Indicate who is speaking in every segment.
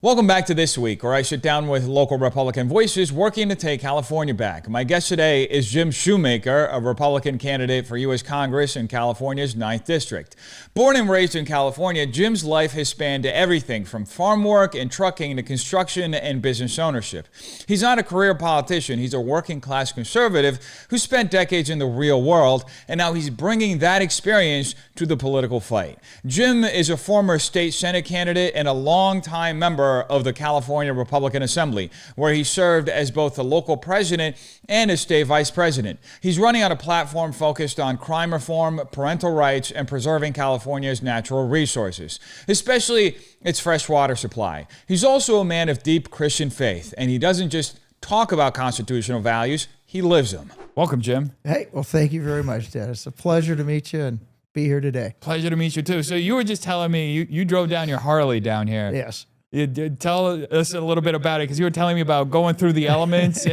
Speaker 1: Welcome back to This Week, where I sit down with local Republican voices working to take California back. My guest today is Jim Shoemaker, a Republican candidate for U.S. Congress in California's 9th District. Born and raised in California, Jim's life has spanned everything from farm work and trucking to construction and business ownership. He's not a career politician. He's a working-class conservative who spent decades in the real world, and now he's bringing that experience to the political fight. Jim is a former state Senate candidate and a longtime member of the California Republican Assembly, where he served as both the local president and a state vice president. He's running on a platform focused on crime reform, parental rights, and preserving California's natural resources, especially its fresh water supply. He's also a man of deep Christian faith, and he doesn't just talk about constitutional values, he lives them. Welcome, Jim.
Speaker 2: Hey, well, thank you very much, Dad. It's a pleasure to meet you and be here today.
Speaker 1: Pleasure to meet you, too. So you were just telling me you drove down your Harley down here.
Speaker 2: Yes.
Speaker 1: You did tell us a little bit about it, because you were telling me about going through the elements.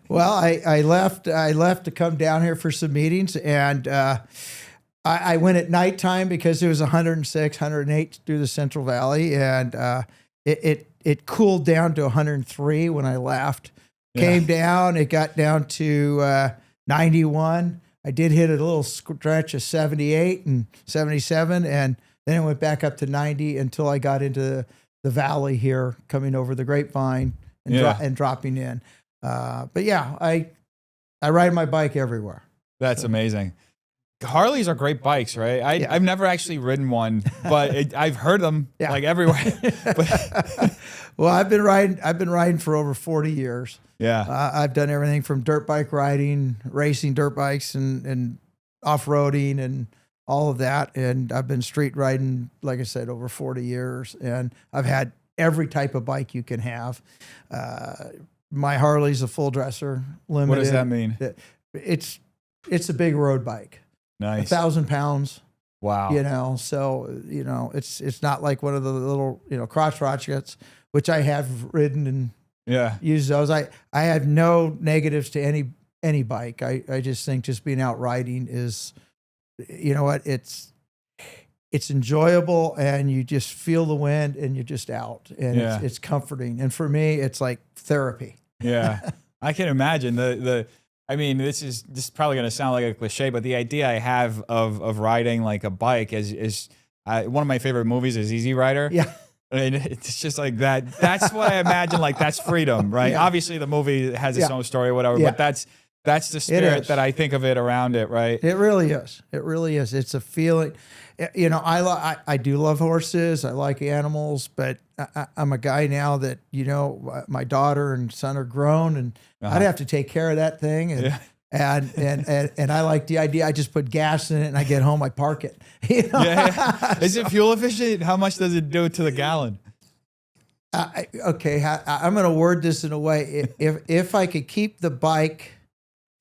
Speaker 2: Well, I left to come down here for some meetings, and I went at nighttime because it was 106, 108 through the Central Valley, and it cooled down to 103 when I left. Came down, it got down to 91. I did hit a little stretch of 78 and 77, and then it went back up to 90 until I got into the valley here, coming over the Grapevine and dropping in. But yeah, I ride my bike everywhere.
Speaker 1: That's amazing. Harleys are great bikes, right? I've never actually ridden one, but I've heard them like everywhere.
Speaker 2: Well, I've been riding for over 40 years.
Speaker 1: Yeah.
Speaker 2: I've done everything from dirt bike riding, racing dirt bikes, and off-roading and all of that. And I've been street riding, like I said, over 40 years. And I've had every type of bike you can have. My Harley's a full dresser, limited.
Speaker 1: What does that mean?
Speaker 2: It's a big road bike.
Speaker 1: Nice.
Speaker 2: 1,000 pounds.
Speaker 1: Wow.
Speaker 2: So, it's not like one of the little, crotch rockets, which I have ridden and used those. I have no negatives to any bike. I just think just being out riding is, it's enjoyable, and you just feel the wind and you're just out, and it's comforting. And for me, it's like therapy.
Speaker 1: Yeah. I can imagine this is probably going to sound like a cliche, but the idea I have of riding like a bike is one of my favorite movies is Easy Rider.
Speaker 2: Yeah.
Speaker 1: I mean, it's just like that. That's what I imagine. Like, that's freedom, right?
Speaker 2: Yeah.
Speaker 1: Obviously, the movie has its own story or whatever, but that's the spirit that I think of it around it, right?
Speaker 2: It really is. It really is. It's a feeling. I do love horses. I like animals, but I'm a guy now that, my daughter and son are grown, and I'd have to take care of that thing. And I like the idea. I just put gas in it, and I get home, I park it.
Speaker 1: Is it fuel efficient? How much does it do to the gallon?
Speaker 2: Okay, I'm going to word this in a way. If I could keep the bike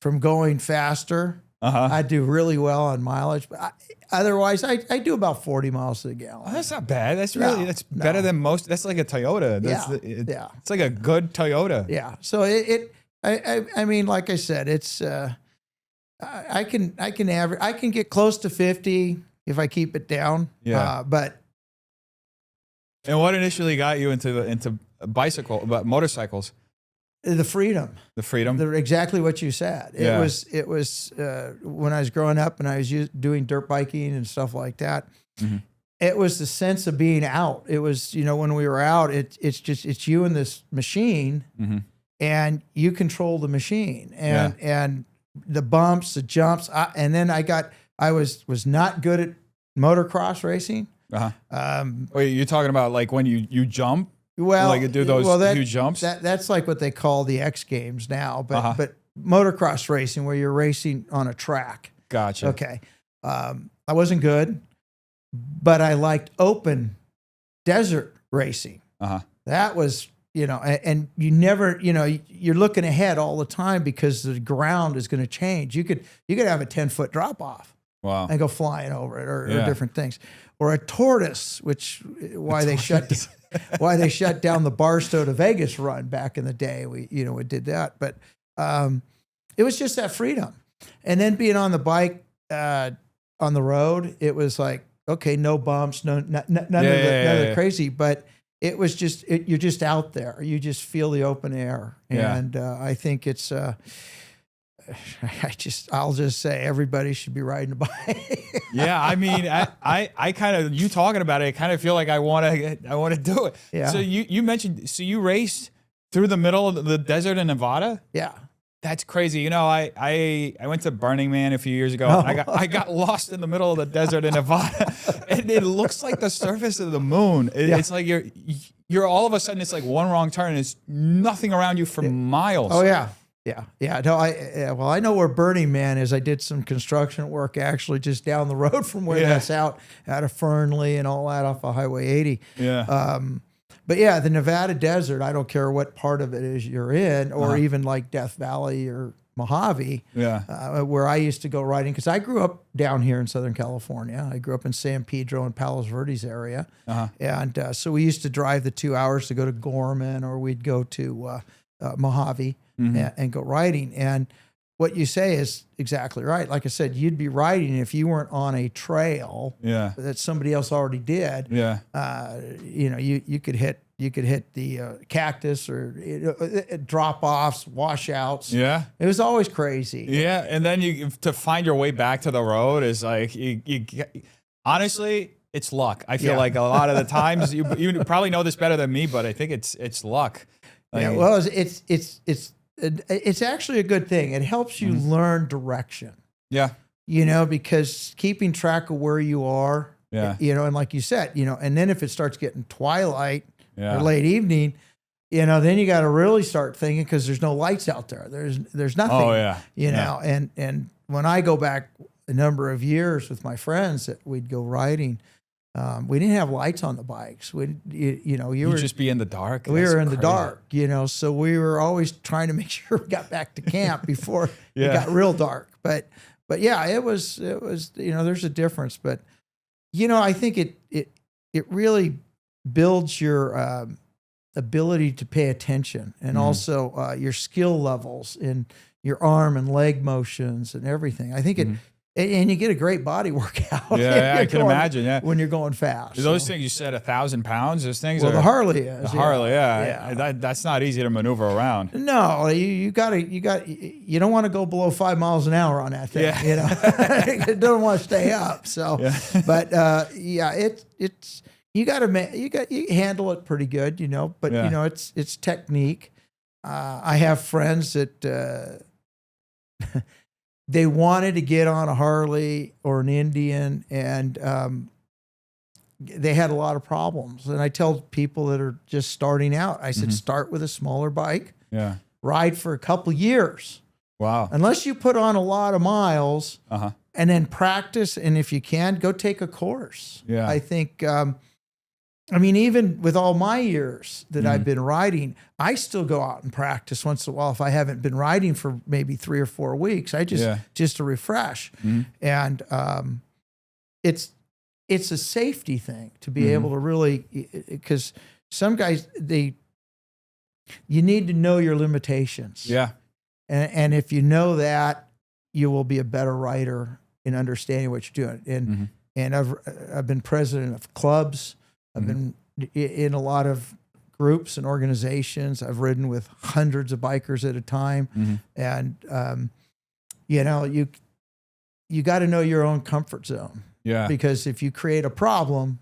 Speaker 2: from going faster, I do really well on mileage. But otherwise, I do about 40 miles to the gallon.
Speaker 1: Oh, that's not bad. That's better than most. That's like a Toyota. It's like a good Toyota.
Speaker 2: Yeah. So I mean, like I said, it's I can get close to 50 if I keep it down.
Speaker 1: Yeah.
Speaker 2: But.
Speaker 1: And what initially got you into motorcycles?
Speaker 2: The freedom. Exactly what you said. It was when I was growing up and I was doing dirt biking and stuff like that. Mm-hmm. It was the sense of being out. It was, when we were out, it's you and this machine, and you control the machine, and the bumps, the jumps. And then I was not good at motocross racing.
Speaker 1: Wait, you're talking about like when you jump?
Speaker 2: Well,
Speaker 1: like do those huge jumps?
Speaker 2: That's like what they call the X Games now, but motocross racing, where you're racing on a track.
Speaker 1: Gotcha.
Speaker 2: Okay. I wasn't good, but I liked open desert racing. That was, and you never, you're looking ahead all the time because the ground is going to change. You could have a 10-foot drop off.
Speaker 1: Wow.
Speaker 2: And go flying over it, or different things, or a tortoise, why they shut down the Barstow to Vegas run back in the day. We did that, but it was just that freedom. And then being on the bike on the road, it was like, okay, no bumps, none of the crazy, but it was just, you're just out there. You just feel the open air. And I think it's, I'll just say everybody should be riding a bike.
Speaker 1: Yeah, I mean, I kind of, you talking about it, I kind of feel like I want to do it.
Speaker 2: Yeah.
Speaker 1: So you mentioned, so you raced through the middle of the desert in Nevada?
Speaker 2: Yeah.
Speaker 1: That's crazy. You know, I went to Burning Man a few years ago.
Speaker 2: Oh.
Speaker 1: I got lost in the middle of the desert in Nevada, and it looks like the surface of the moon. It's like you're all of a sudden, it's like one wrong turn, and it's nothing around you for miles.
Speaker 2: Oh yeah. Yeah. No, I know where Burning Man is. I did some construction work actually just down the road from where that's out of Fernley and all that off of Highway 80.
Speaker 1: Yeah.
Speaker 2: But yeah, the Nevada desert, I don't care what part of it is you're in, or even like Death Valley or Mojave, where I used to go riding, because I grew up down here in Southern California. I grew up in San Pedro and Palos Verdes area. And so we used to drive the 2 hours to go to Gorman, or we'd go to Mojave and go riding. And what you say is exactly right. Like I said, you'd be riding if you weren't on a trail that somebody else already did.
Speaker 1: Yeah.
Speaker 2: You could hit the cactus or drop-offs, washouts.
Speaker 1: Yeah.
Speaker 2: It was always crazy.
Speaker 1: Yeah, and then to find your way back to the road is like honestly, it's luck. I feel like a lot of the times you probably know this better than me, but I think it's luck. Like,
Speaker 2: yeah, well, it's actually a good thing. It helps you learn direction.
Speaker 1: Yeah.
Speaker 2: Because keeping track of where you are, and like you said, and then if it starts getting twilight or late evening, then you got to really start thinking, because there's no lights out there. There's nothing.
Speaker 1: Oh yeah.
Speaker 2: And when I go back a number of years with my friends that we'd go riding, we didn't have lights on the bikes. You were
Speaker 1: just be in the dark.
Speaker 2: We were in the dark, so we were always trying to make sure we got back to camp before it got real dark. But yeah, it was, there's a difference, but I think it really builds your ability to pay attention, and also your skill levels in your arm and leg motions and everything. I think and you get a great body workout.
Speaker 1: Yeah, I can imagine. Yeah,
Speaker 2: when you're going fast.
Speaker 1: Those things you said 1,000 pounds. Those things.
Speaker 2: Well, the Harley is.
Speaker 1: The Harley, that's not easy to maneuver around.
Speaker 2: No, you don't want to go below 5 miles an hour on that thing.
Speaker 1: Yeah.
Speaker 2: You don't want to stay up. So, but it's you handle it pretty good, But it's technique. I have friends that. They wanted to get on a Harley or an Indian, and they had a lot of problems. And I tell people that are just starting out, I said, start with a smaller bike, ride for a couple years.
Speaker 1: Wow.
Speaker 2: Unless you put on a lot of miles, and then practice. And if you can, go take a course.
Speaker 1: Yeah.
Speaker 2: I think, even with all my years that I've been riding, I still go out and practice once in a while. If I haven't been riding for maybe 3 or 4 weeks, I just to refresh. And it's a safety thing to be able to really, because some guys, you need to know your limitations.
Speaker 1: Yeah.
Speaker 2: And if you know that, you will be a better rider in understanding what you're doing. And I've been president of clubs. I've been in a lot of groups and organizations. I've ridden with hundreds of bikers at a time. And, you got to know your own comfort zone.
Speaker 1: Yeah.
Speaker 2: Because if you create a problem,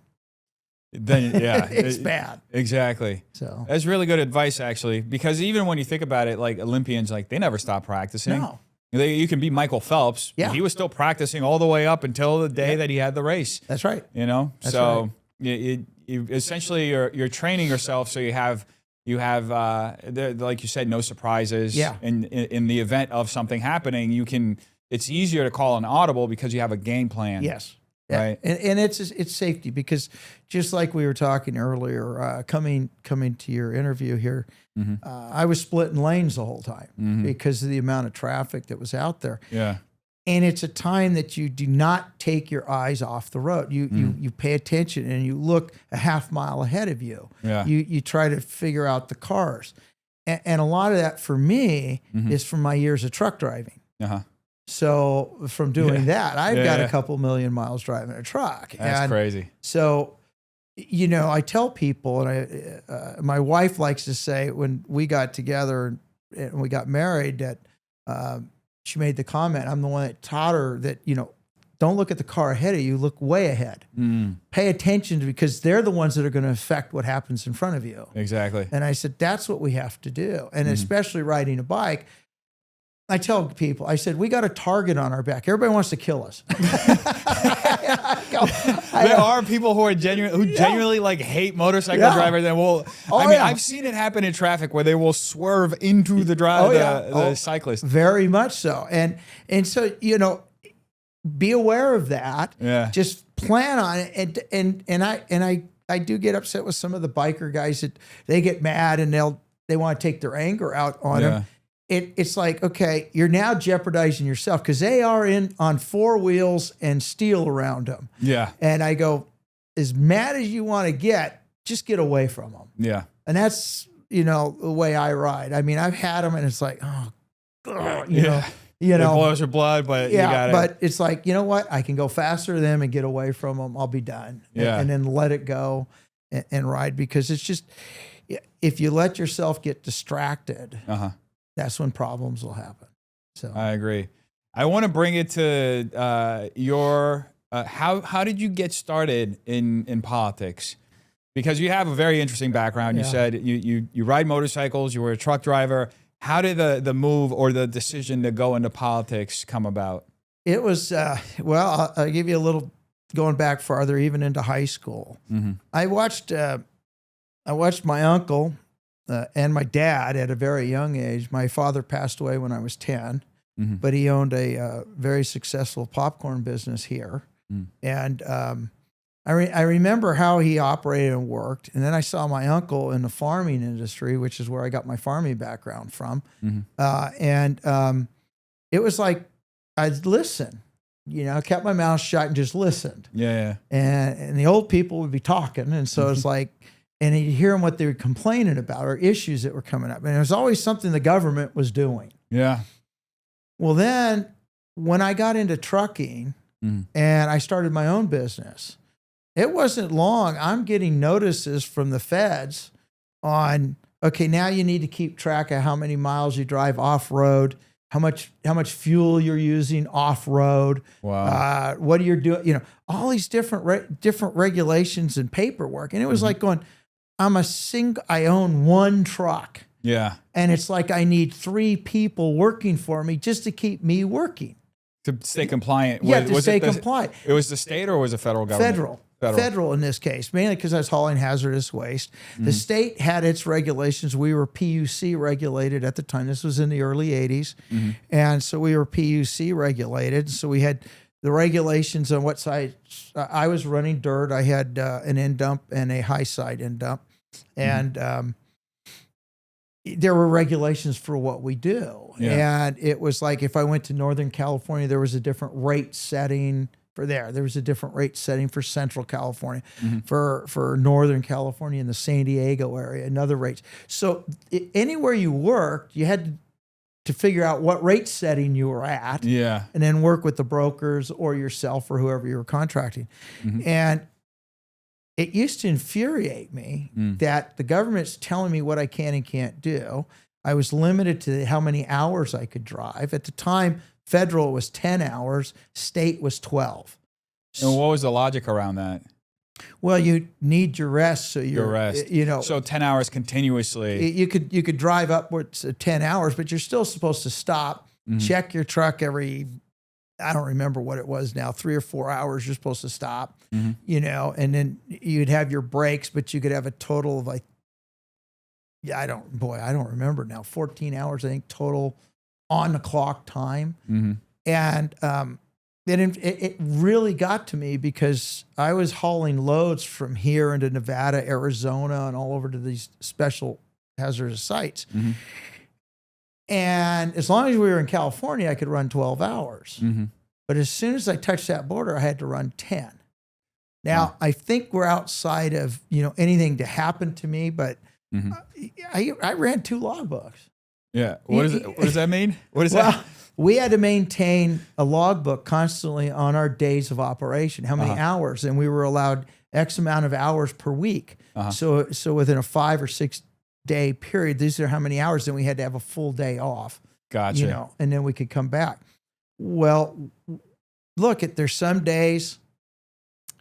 Speaker 1: then
Speaker 2: it's bad.
Speaker 1: Exactly.
Speaker 2: So
Speaker 1: that's really good advice, actually, because even when you think about it, like Olympians, like they never stop practicing.
Speaker 2: No.
Speaker 1: You can be Michael Phelps.
Speaker 2: Yeah.
Speaker 1: He was still practicing all the way up until the day that he had the race.
Speaker 2: That's right. That's
Speaker 1: so
Speaker 2: right.
Speaker 1: You essentially you're training yourself so you have like you said, no surprises.
Speaker 2: Yeah.
Speaker 1: In the event of something happening, it's easier to call an audible because you have a game plan.
Speaker 2: Yes.
Speaker 1: Right.
Speaker 2: And it's safety, because just like we were talking earlier, coming to your interview here, I was splitting lanes the whole time because of the amount of traffic that was out there.
Speaker 1: Yeah.
Speaker 2: And it's a time that you do not take your eyes off the road. You pay attention and you look a half mile ahead of you.
Speaker 1: Yeah.
Speaker 2: You try to figure out the cars. And a lot of that for me is from my years of truck driving. So from doing that, I've got a couple million miles driving a truck.
Speaker 1: That's crazy.
Speaker 2: So I tell people, and my wife likes to say when we got together and we got married that she made the comment, I'm the one that taught her that, don't look at the car ahead of you, look way ahead. Pay attention to, because they're the ones that are going to affect what happens in front of you.
Speaker 1: Exactly.
Speaker 2: And I said, that's what we have to do. And especially riding a bike, I tell people, I said, we got a target on our back. Everybody wants to kill us.
Speaker 1: There are people who genuinely like hate motorcycle drivers. And I've seen it happen in traffic where they will swerve into the cyclist.
Speaker 2: Very much so. And so, be aware of that.
Speaker 1: Yeah.
Speaker 2: Just plan on it. And I do get upset with some of the biker guys that they get mad and they want to take their anger out on them. It's like, okay, you're now jeopardizing yourself because they are on four wheels and steel around them.
Speaker 1: Yeah.
Speaker 2: And I go, as mad as you want to get, just get away from them.
Speaker 1: Yeah.
Speaker 2: And that's, the way I ride. I mean, I've had them and it's like, you know.
Speaker 1: It blows your blood, but you got it.
Speaker 2: But it's like, you know what? I can go faster than them and get away from them. I'll be done. And then let it go and ride, because it's just, if you let yourself get distracted, that's when problems will happen. So
Speaker 1: I agree. I want to bring it to your, how did you get started in politics? Because you have a very interesting background. You said you ride motorcycles, you were a truck driver. How did the move or the decision to go into politics come about?
Speaker 2: It was, I'll give you a little, going back farther, even into high school. I watched my uncle and my dad at a very young age. My father passed away when I was 10, but he owned a very successful popcorn business here. And I remember how he operated and worked. And then I saw my uncle in the farming industry, which is where I got my farming background from. It was like, I'd listen, kept my mouth shut and just listened. And the old people would be talking. And so it's like, and you'd hear them what they were complaining about or issues that were coming up. And it was always something the government was doing. Well, then when I got into trucking and I started my own business, it wasn't long. I'm getting notices from the feds on, okay, now you need to keep track of how many miles you drive off-road, how much fuel you're using off-road, what are you doing, all these different regulations and paperwork. And it was like going, I own one truck. And it's like I need 3 people working for me just to keep me working.
Speaker 1: To stay compliant.
Speaker 2: To stay compliant.
Speaker 1: It was the state or was it federal government?
Speaker 2: Federal in this case, mainly because I was hauling hazardous waste. The state had its regulations. We were PUC regulated at the time. This was in the early 80s. And so we were PUC regulated. So we had the regulations on what side. I was running dirt. I had an end dump and a high side end dump. And there were regulations for what we do. And it was like, if I went to Northern California, there was a different rate setting for there. There was a different rate setting for Central California, for Northern California and the San Diego area, another rates. So anywhere you worked, you had to figure out what rate setting you were at, and then work with the brokers or yourself or whoever you were contracting. And it used to infuriate me that the government's telling me what I can and can't do. I was limited to how many hours I could drive. At the time, federal was 10 hours, state was 12.
Speaker 1: And what was the logic around that?
Speaker 2: Well, you need your rest, so your rest.
Speaker 1: So 10 hours continuously.
Speaker 2: You could drive upwards of 10 hours, but you're still supposed to stop, check your truck every, I don't remember what it was now, 3 or 4 hours. You're supposed to stop, and then you'd have your breaks, but you could have a total of I don't remember now, 14 hours, I think, total on the clock time. And then it really got to me because I was hauling loads from here into Nevada, Arizona, and all over to these special hazardous sites. And as long as we were in California, I could run 12 hours. But as soon as I touched that border, I had to run 10. Now, I think we're outside of, anything to happen to me, but I ran 2 logbooks.
Speaker 1: What does that mean? What is that?
Speaker 2: we had to maintain a logbook constantly on our days of operation, how many hours, and we were allowed X amount of hours per week. So within a 5 or 6 day period, these are how many hours. Then we had to have a full day off.
Speaker 1: Gotcha.
Speaker 2: You know, and then we could come back. Well, look, there's some days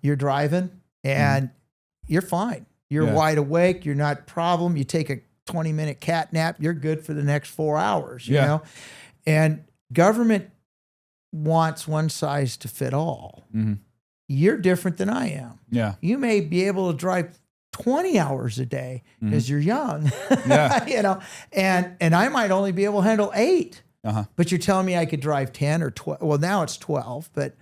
Speaker 2: you're driving and you're fine. You're wide awake. You're not a problem. You take a 20-minute cat nap. You're good for the next 4 hours, you know? And government wants one size to fit all. You're different than I am.
Speaker 1: Yeah.
Speaker 2: You may be able to drive 20 hours a day because you're young, you know, and I might only be able to handle 8. But you're telling me I could drive 10 or 12. Well, now it's 12, but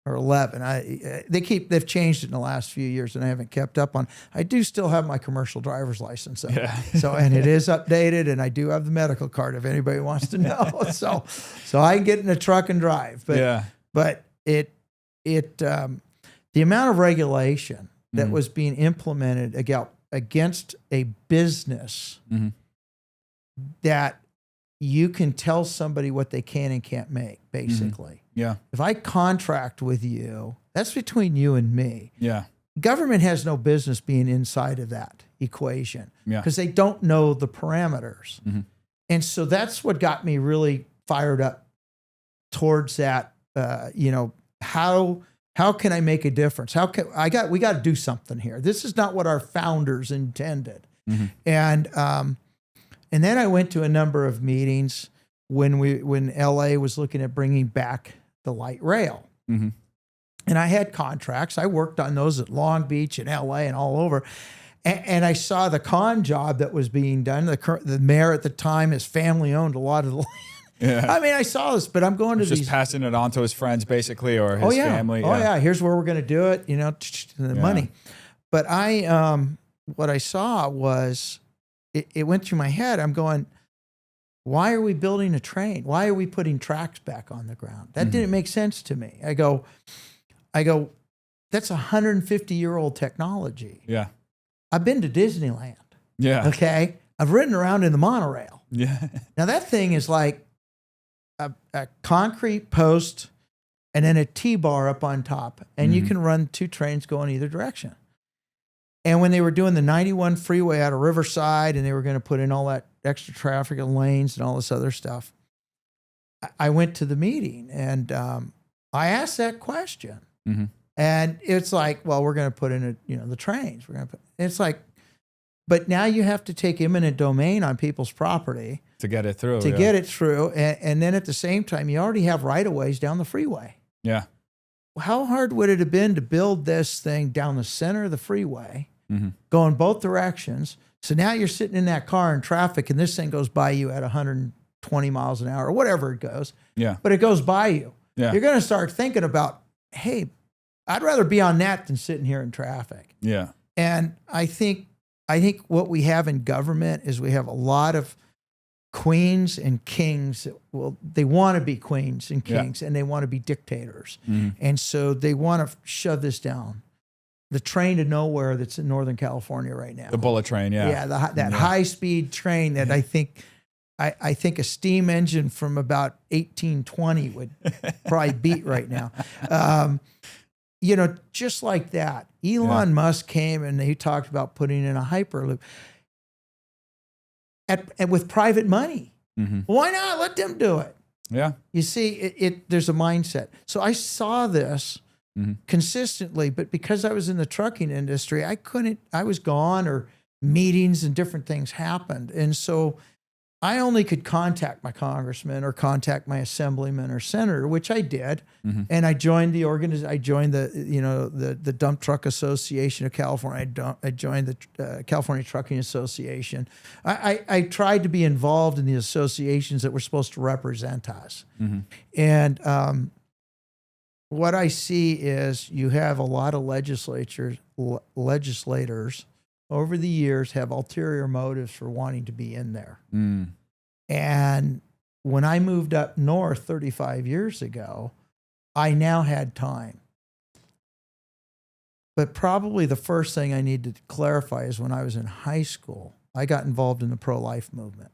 Speaker 2: or 11. They've changed it in the last few years, and I haven't kept up on. I do still have my commercial driver's license, so and it is updated, and I do have the medical card if anybody wants to know. so I can get in a truck and drive. But the amount of regulation that was being implemented against a business that you can tell somebody what they can and can't make, basically. If I contract with you, that's between you and me. Government has no business being inside of that equation because they don't know the parameters. And so that's what got me really fired up towards that, you know, how can I make a difference? We got to do something here. This is not what our founders intended. And then I went to a number of meetings when LA was looking at bringing back the light rail. And I had contracts. I worked on those at Long Beach and LA and all over. And I saw the con job that was being done. The mayor at the time, his family owned a lot of the land. I mean, I saw this, but I'm going to
Speaker 1: just passing it on to his friends, basically, or his family.
Speaker 2: Here's where we're going to do it, you know, the money. But what I saw was, it went through my head. I'm going, why are we building a train? Why are we putting tracks back on the ground? That didn't make sense to me. I go, that's 150-year-old technology. I've been to Disneyland. Okay. I've ridden around in the monorail. Now that thing is like a concrete post and then a T-bar up on top, and you can run 2 trains going either direction. And when they were doing the 91 freeway out of Riverside, and they were going to put in all that extra traffic and lanes and all this other stuff, I went to the meeting and I asked that question. And it's like, well, we're going to put in the trains. It's like, but now you have to take eminent domain on people's property
Speaker 1: to get it through.
Speaker 2: Get it through, and then at the same time, you already have right-of-ways down the freeway. How hard would it have been to build this thing down the center of the freeway, going both directions? So now you're sitting in that car in traffic, and this thing goes by you at 120 miles an hour or whatever it goes. But it goes by you. You're going to start thinking about, hey, I'd rather be on that than sitting here in traffic. And I think what we have in government is we have a lot of queens and kings. They want to be queens and kings, and they want to be dictators. And so they want to shove this down the train to nowhere that's in Northern California right now.
Speaker 1: The bullet train,
Speaker 2: that high-speed train that I think a steam engine from about 1820 would probably beat right now. You know, just like that. Elon Musk came and he talked about putting in a Hyperloop with private money. Why not? Let them do it. You see, there's a mindset. So I saw this consistently, but because I was in the trucking industry, I was gone, or meetings and different things happened. And so I only could contact my congressman or contact my assemblyman or senator, which I did. And I joined the organization. I joined the Dump Truck Association of California. I joined the California Trucking Association. I tried to be involved in the associations that were supposed to represent us. And what I see is you have a lot of legislators over the years have ulterior motives for wanting to be in there. And when I moved up north 35 years ago, I now had time. But probably the first thing I need to clarify is when I was in high school, I got involved in the pro-life movement.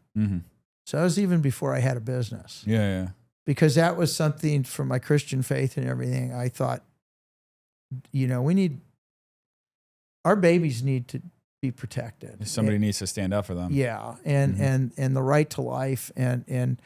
Speaker 2: So that was even before I had a business. because that was something from my Christian faith and everything. I thought, our babies need to be protected.
Speaker 1: Somebody needs to stand up for them.
Speaker 2: Yeah. And the right to life and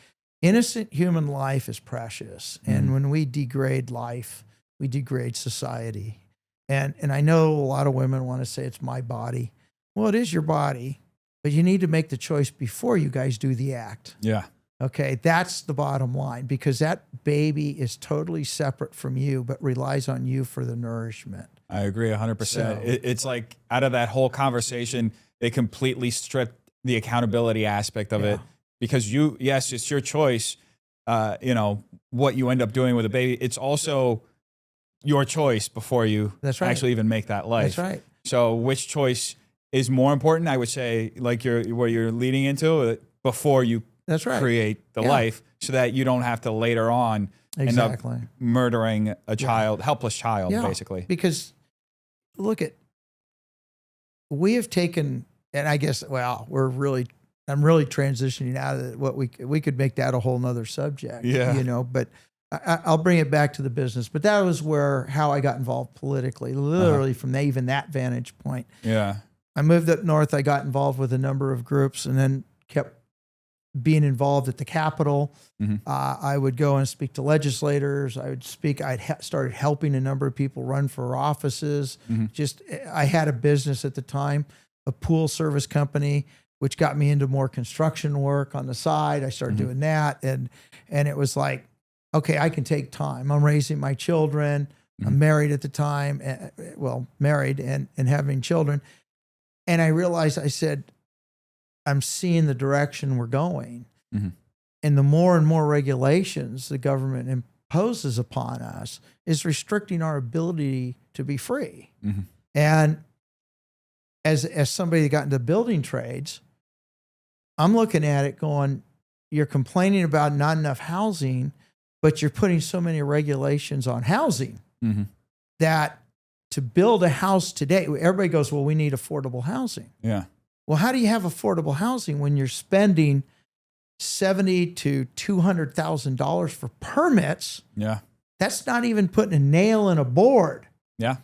Speaker 2: innocent human life is precious. And when we degrade life, we degrade society. And I know a lot of women want to say it's my body. Well, it is your body, but you need to make the choice before you guys do the act.
Speaker 1: Yeah.
Speaker 2: Okay. That's the bottom line, because that baby is totally separate from you, but relies on you for the nourishment.
Speaker 1: I agree 100%.
Speaker 2: So,
Speaker 1: It's like out of that whole conversation, they completely stripped the accountability aspect of it, because yes, it's your choice, what you end up doing with a baby. It's also your choice before you actually even make that life.
Speaker 2: That's right.
Speaker 1: So which choice is more important? I would say, like where you're leading into before you create the life, so that you don't have to later on end up murdering a child, helpless child, basically.
Speaker 2: Because we have taken, and I guess, I'm really transitioning out of what we could make that a whole nother subject, but I'll bring it back to the business. But that was how I got involved politically, literally from even that vantage point.
Speaker 1: Yeah.
Speaker 2: I moved up north. I got involved with a number of groups and then kept being involved at the Capitol. I would go and speak to legislators. I would speak. Started helping a number of people run for offices. I had a business at the time, a pool service company, which got me into more construction work on the side. I started doing that. And it was like, okay, I can take time. I'm raising my children. I'm married at the time, married and having children. And I realized, I said, I'm seeing the direction we're going. And the more and more regulations the government imposes upon us is restricting our ability to be free. And as somebody that got into building trades, I'm looking at it going, you're complaining about not enough housing, but you're putting so many regulations on housing that to build a house today, everybody goes, well, we need affordable housing.
Speaker 1: Yeah.
Speaker 2: Well, how do you have affordable housing when you're spending $70,000 to $200,000 for permits?
Speaker 1: Yeah.
Speaker 2: That's not even putting a nail in a board.
Speaker 1: Yeah.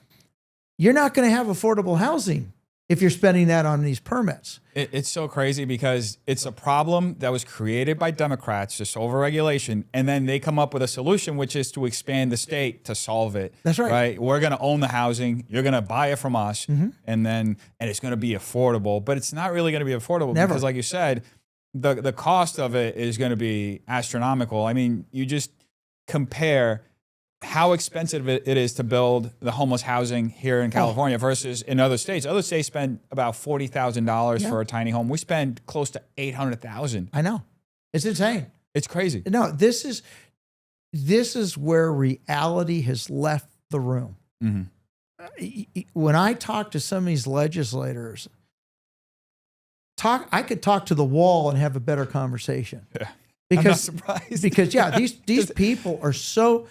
Speaker 2: You're not going to have affordable housing if you're spending that on these permits.
Speaker 1: It's so crazy, because it's a problem that was created by Democrats, this overregulation, and then they come up with a solution, which is to expand the state to solve it.
Speaker 2: That's right.
Speaker 1: Right? We're going to own the housing. You're going to buy it from us, and it's going to be affordable. But it's not really going to be affordable because, like you said, the cost of it is going to be astronomical. I mean, you just compare how expensive it is to build the homeless housing here in California versus in other states. Other states spend about $40,000 for a tiny home. We spend close to $800,000.
Speaker 2: I know. It's insane.
Speaker 1: It's crazy.
Speaker 2: No, this is where reality has left the room. When I talk to some of these legislators, I could talk to the wall and have a better conversation.
Speaker 1: Yeah.
Speaker 2: Because,
Speaker 1: I'm not surprised.
Speaker 2: Because these people are so.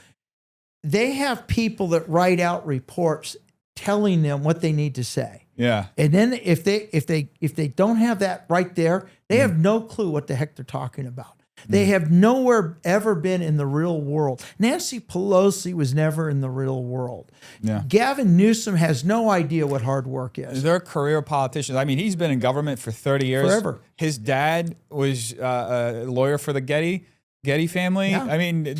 Speaker 2: They have people that write out reports telling them what they need to say.
Speaker 1: Yeah.
Speaker 2: And then if they don't have that right there, they have no clue what the heck they're talking about. They have nowhere ever been in the real world. Nancy Pelosi was never in the real world.
Speaker 1: Yeah.
Speaker 2: Gavin Newsom has no idea what hard work is.
Speaker 1: They're career politicians. I mean, he's been in government for 30 years.
Speaker 2: Forever.
Speaker 1: His dad was a lawyer for the Getty family.
Speaker 2: Yeah.
Speaker 1: I mean,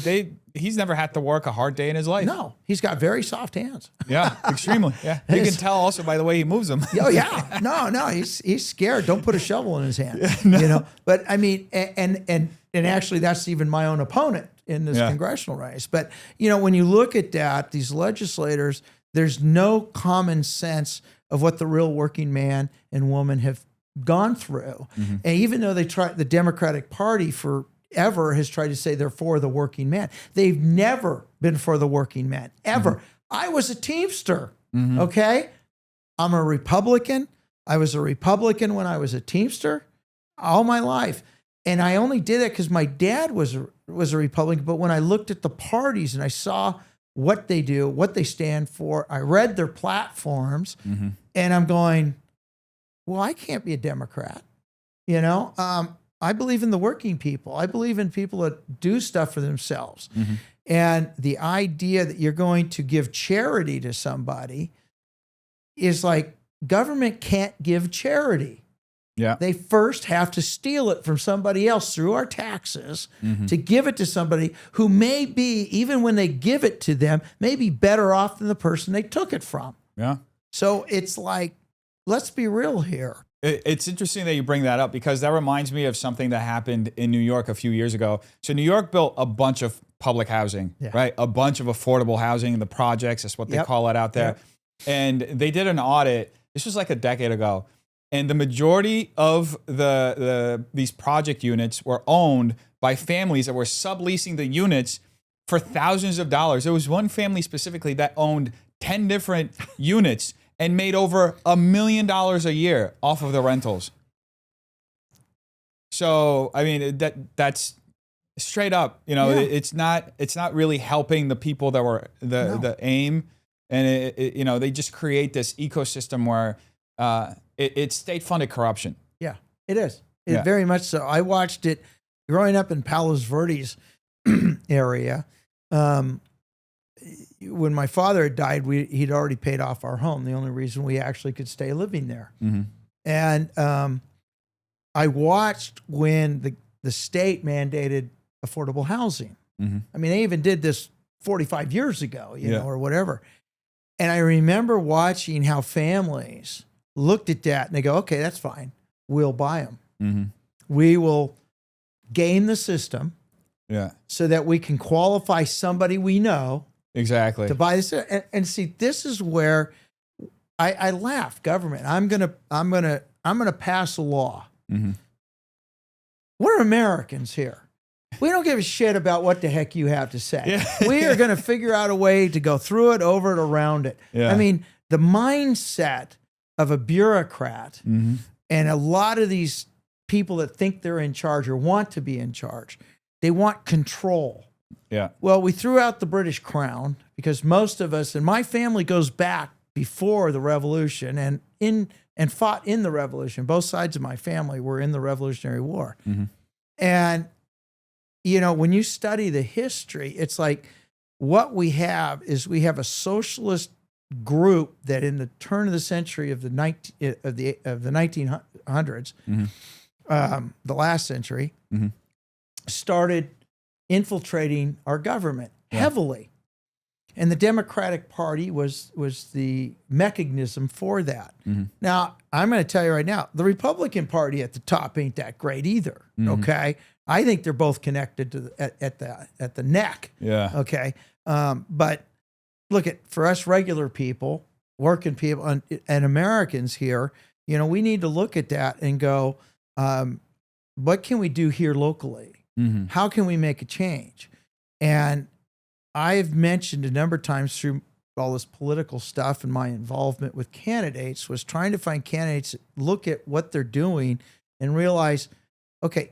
Speaker 1: he's never had to work a hard day in his life.
Speaker 2: No, he's got very soft hands.
Speaker 1: Yeah, extremely. Yeah, you can tell also by the way he moves them.
Speaker 2: Oh yeah, no, he's scared. Don't put a shovel in his hand. But I mean, and actually, that's even my own opponent in this congressional race. But when you look at that, these legislators, there's no common sense of what the real working man and woman have gone through. And even though the Democratic Party forever has tried to say they're for the working man, they've never been for the working man, ever. I was a Teamster, okay? I'm a Republican. I was a Republican when I was a Teamster all my life. And I only did that because my dad was a Republican. But when I looked at the parties and I saw what they do, what they stand for, I read their platforms, and I'm going, well, I can't be a Democrat, I believe in the working people. I believe in people that do stuff for themselves. And the idea that you're going to give charity to somebody is like, government can't give charity.
Speaker 1: Yeah.
Speaker 2: They first have to steal it from somebody else through our taxes to give it to somebody who may be, even when they give it to them, may be better off than the person they took it from.
Speaker 1: Yeah.
Speaker 2: So it's like, let's be real here.
Speaker 1: It's interesting that you bring that up, because that reminds me of something that happened in New York a few years ago. So New York built a bunch of public housing, right? A bunch of affordable housing, the projects, that's what they call it out there. And they did an audit. This was like a decade ago. And the majority of these project units were owned by families that were subleasing the units for thousands of dollars. There was one family specifically that owned 10 different units and made over $1 million a year off of the rentals. So, I mean, that's straight up, you know, it's not really helping the people that were the aim. And you know, they just create this ecosystem where it's state-funded corruption.
Speaker 2: Yeah, it is. Very much so. I watched it growing up in Palos Verdes area. When my father had died, he'd already paid off our home. The only reason we actually could stay living there. And I watched when the state mandated affordable housing. I mean, they even did this 45 years ago, you know, or whatever. And I remember watching how families looked at that and they go, okay, that's fine. We'll buy them. We will game the system so that we can qualify somebody we know to buy this. And see, this is where I laugh. Government, I'm gonna pass a law. We're Americans here. We don't give a shit about what the heck you have to say. We are going to figure out a way to go through it, over it, around it. I mean, the mindset of a bureaucrat and a lot of these people that think they're in charge or want to be in charge, they want control. Well, we threw out the British crown because most of us, and my family goes back before the revolution and fought in the revolution. Both sides of my family were in the Revolutionary War. And you know, when you study the history, it's like what we have is we have a socialist group that in the turn of the century of the 1900s, the last century, started infiltrating our government heavily. And the Democratic Party was the mechanism for that. Now, I'm going to tell you right now, the Republican Party at the top ain't that great either, okay? I think they're both connected to at the neck. Okay. But look for us regular people, working people, and Americans here. You know, we need to look at that and go, what can we do here locally? How can we make a change? And I've mentioned a number of times through all this political stuff and my involvement with candidates was trying to find candidates that look at what they're doing and realize, okay,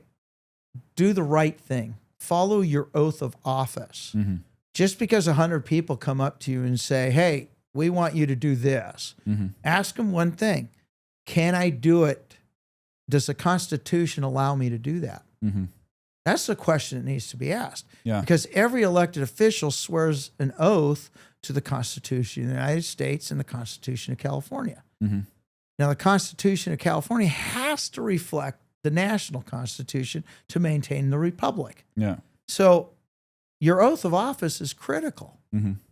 Speaker 2: do the right thing. Follow your oath of office. Just because 100 people come up to you and say, hey, we want you to do this. Ask them one thing. Can I do it? Does the Constitution allow me to do that? That's the question that needs to be asked. Because every elected official swears an oath to the Constitution of the United States and the Constitution of California. Now, the Constitution of California has to reflect the national Constitution to maintain the republic. So your oath of office is critical.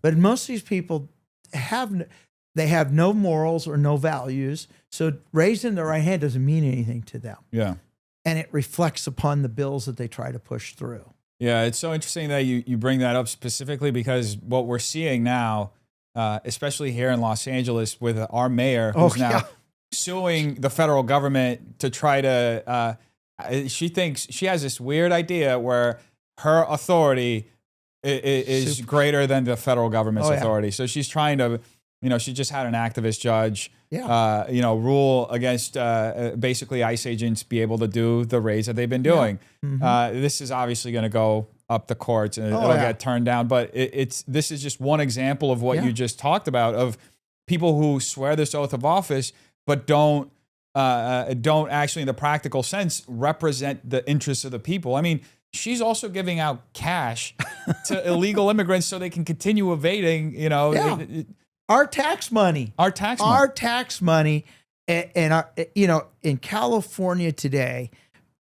Speaker 2: But most of these people have no morals or no values. So raising the right hand doesn't mean anything to them. And it reflects upon the bills that they try to push through.
Speaker 1: It's so interesting that you bring that up specifically, because what we're seeing now, especially here in Los Angeles with our mayor, who's now suing the federal government to try to, she thinks she has this weird idea where her authority is greater than the federal government's authority. So she's trying to, you know, she just had an activist judge, you know, rule against basically ICE agents be able to do the raids that they've been doing. This is obviously going to go up the courts and it'll get turned down. But this is just one example of what you just talked about, of people who swear this oath of office but don't don't actually, in the practical sense, represent the interests of the people. I mean, she's also giving out cash to illegal immigrants so they can continue evading,
Speaker 2: our tax money.
Speaker 1: Our tax
Speaker 2: money. And in California today,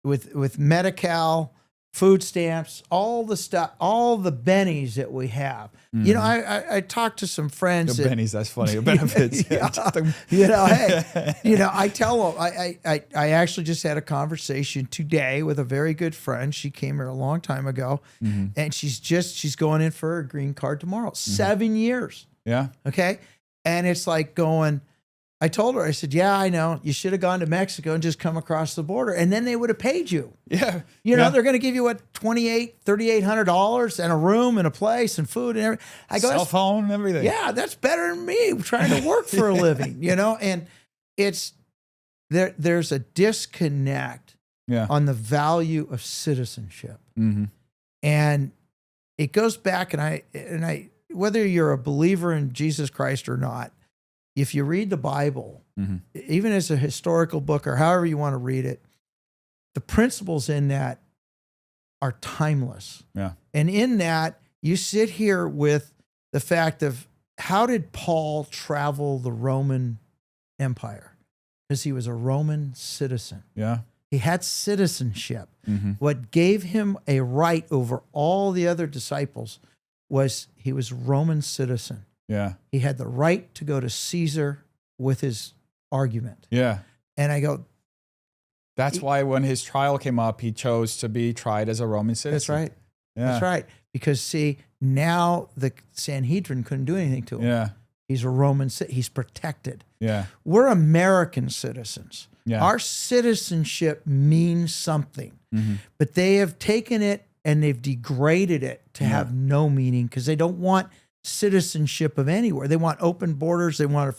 Speaker 2: with Medi-Cal, food stamps, all the stuff, all the bennies that we have.
Speaker 1: Mm-hmm.
Speaker 2: I talked to some friends.
Speaker 1: The bennies, that's funny. The benefits.
Speaker 2: I tell them, I actually just had a conversation today with a very good friend. She came here a long time ago, and she's going in for her green card tomorrow. 7 years.
Speaker 1: Yeah.
Speaker 2: Okay. And it's like I told her, I said, yeah, I know. You should have gone to Mexico and just come across the border. And then they would have paid you.
Speaker 1: Yeah.
Speaker 2: They're going to give you $3,800 and a room and a place and food and everything. I go,
Speaker 1: cell phone and everything.
Speaker 2: Yeah, that's better than me trying to work for a living, and it's there's a disconnect on the value of citizenship.
Speaker 1: Mm-hmm.
Speaker 2: And it goes back, and I whether you're a believer in Jesus Christ or not, if you read the Bible, even as a historical book or however you want to read it, the principles in that are timeless.
Speaker 1: Yeah.
Speaker 2: And in that, you sit here with the fact of how did Paul travel the Roman Empire? Because he was a Roman citizen.
Speaker 1: Yeah.
Speaker 2: He had citizenship. What gave him a right over all the other disciples was he was a Roman citizen.
Speaker 1: Yeah.
Speaker 2: He had the right to go to Caesar with his argument.
Speaker 1: Yeah.
Speaker 2: And I go,
Speaker 1: that's why when his trial came up, he chose to be tried as a Roman citizen.
Speaker 2: That's right.
Speaker 1: Yeah.
Speaker 2: That's right. Because see, now the Sanhedrin couldn't do anything to him.
Speaker 1: Yeah.
Speaker 2: He's a Roman citizen. He's protected.
Speaker 1: Yeah.
Speaker 2: We're American citizens.
Speaker 1: Yeah.
Speaker 2: Our citizenship means something, but they have taken it and they've degraded it to have no meaning because they don't want citizenship of anywhere. They want open borders. They want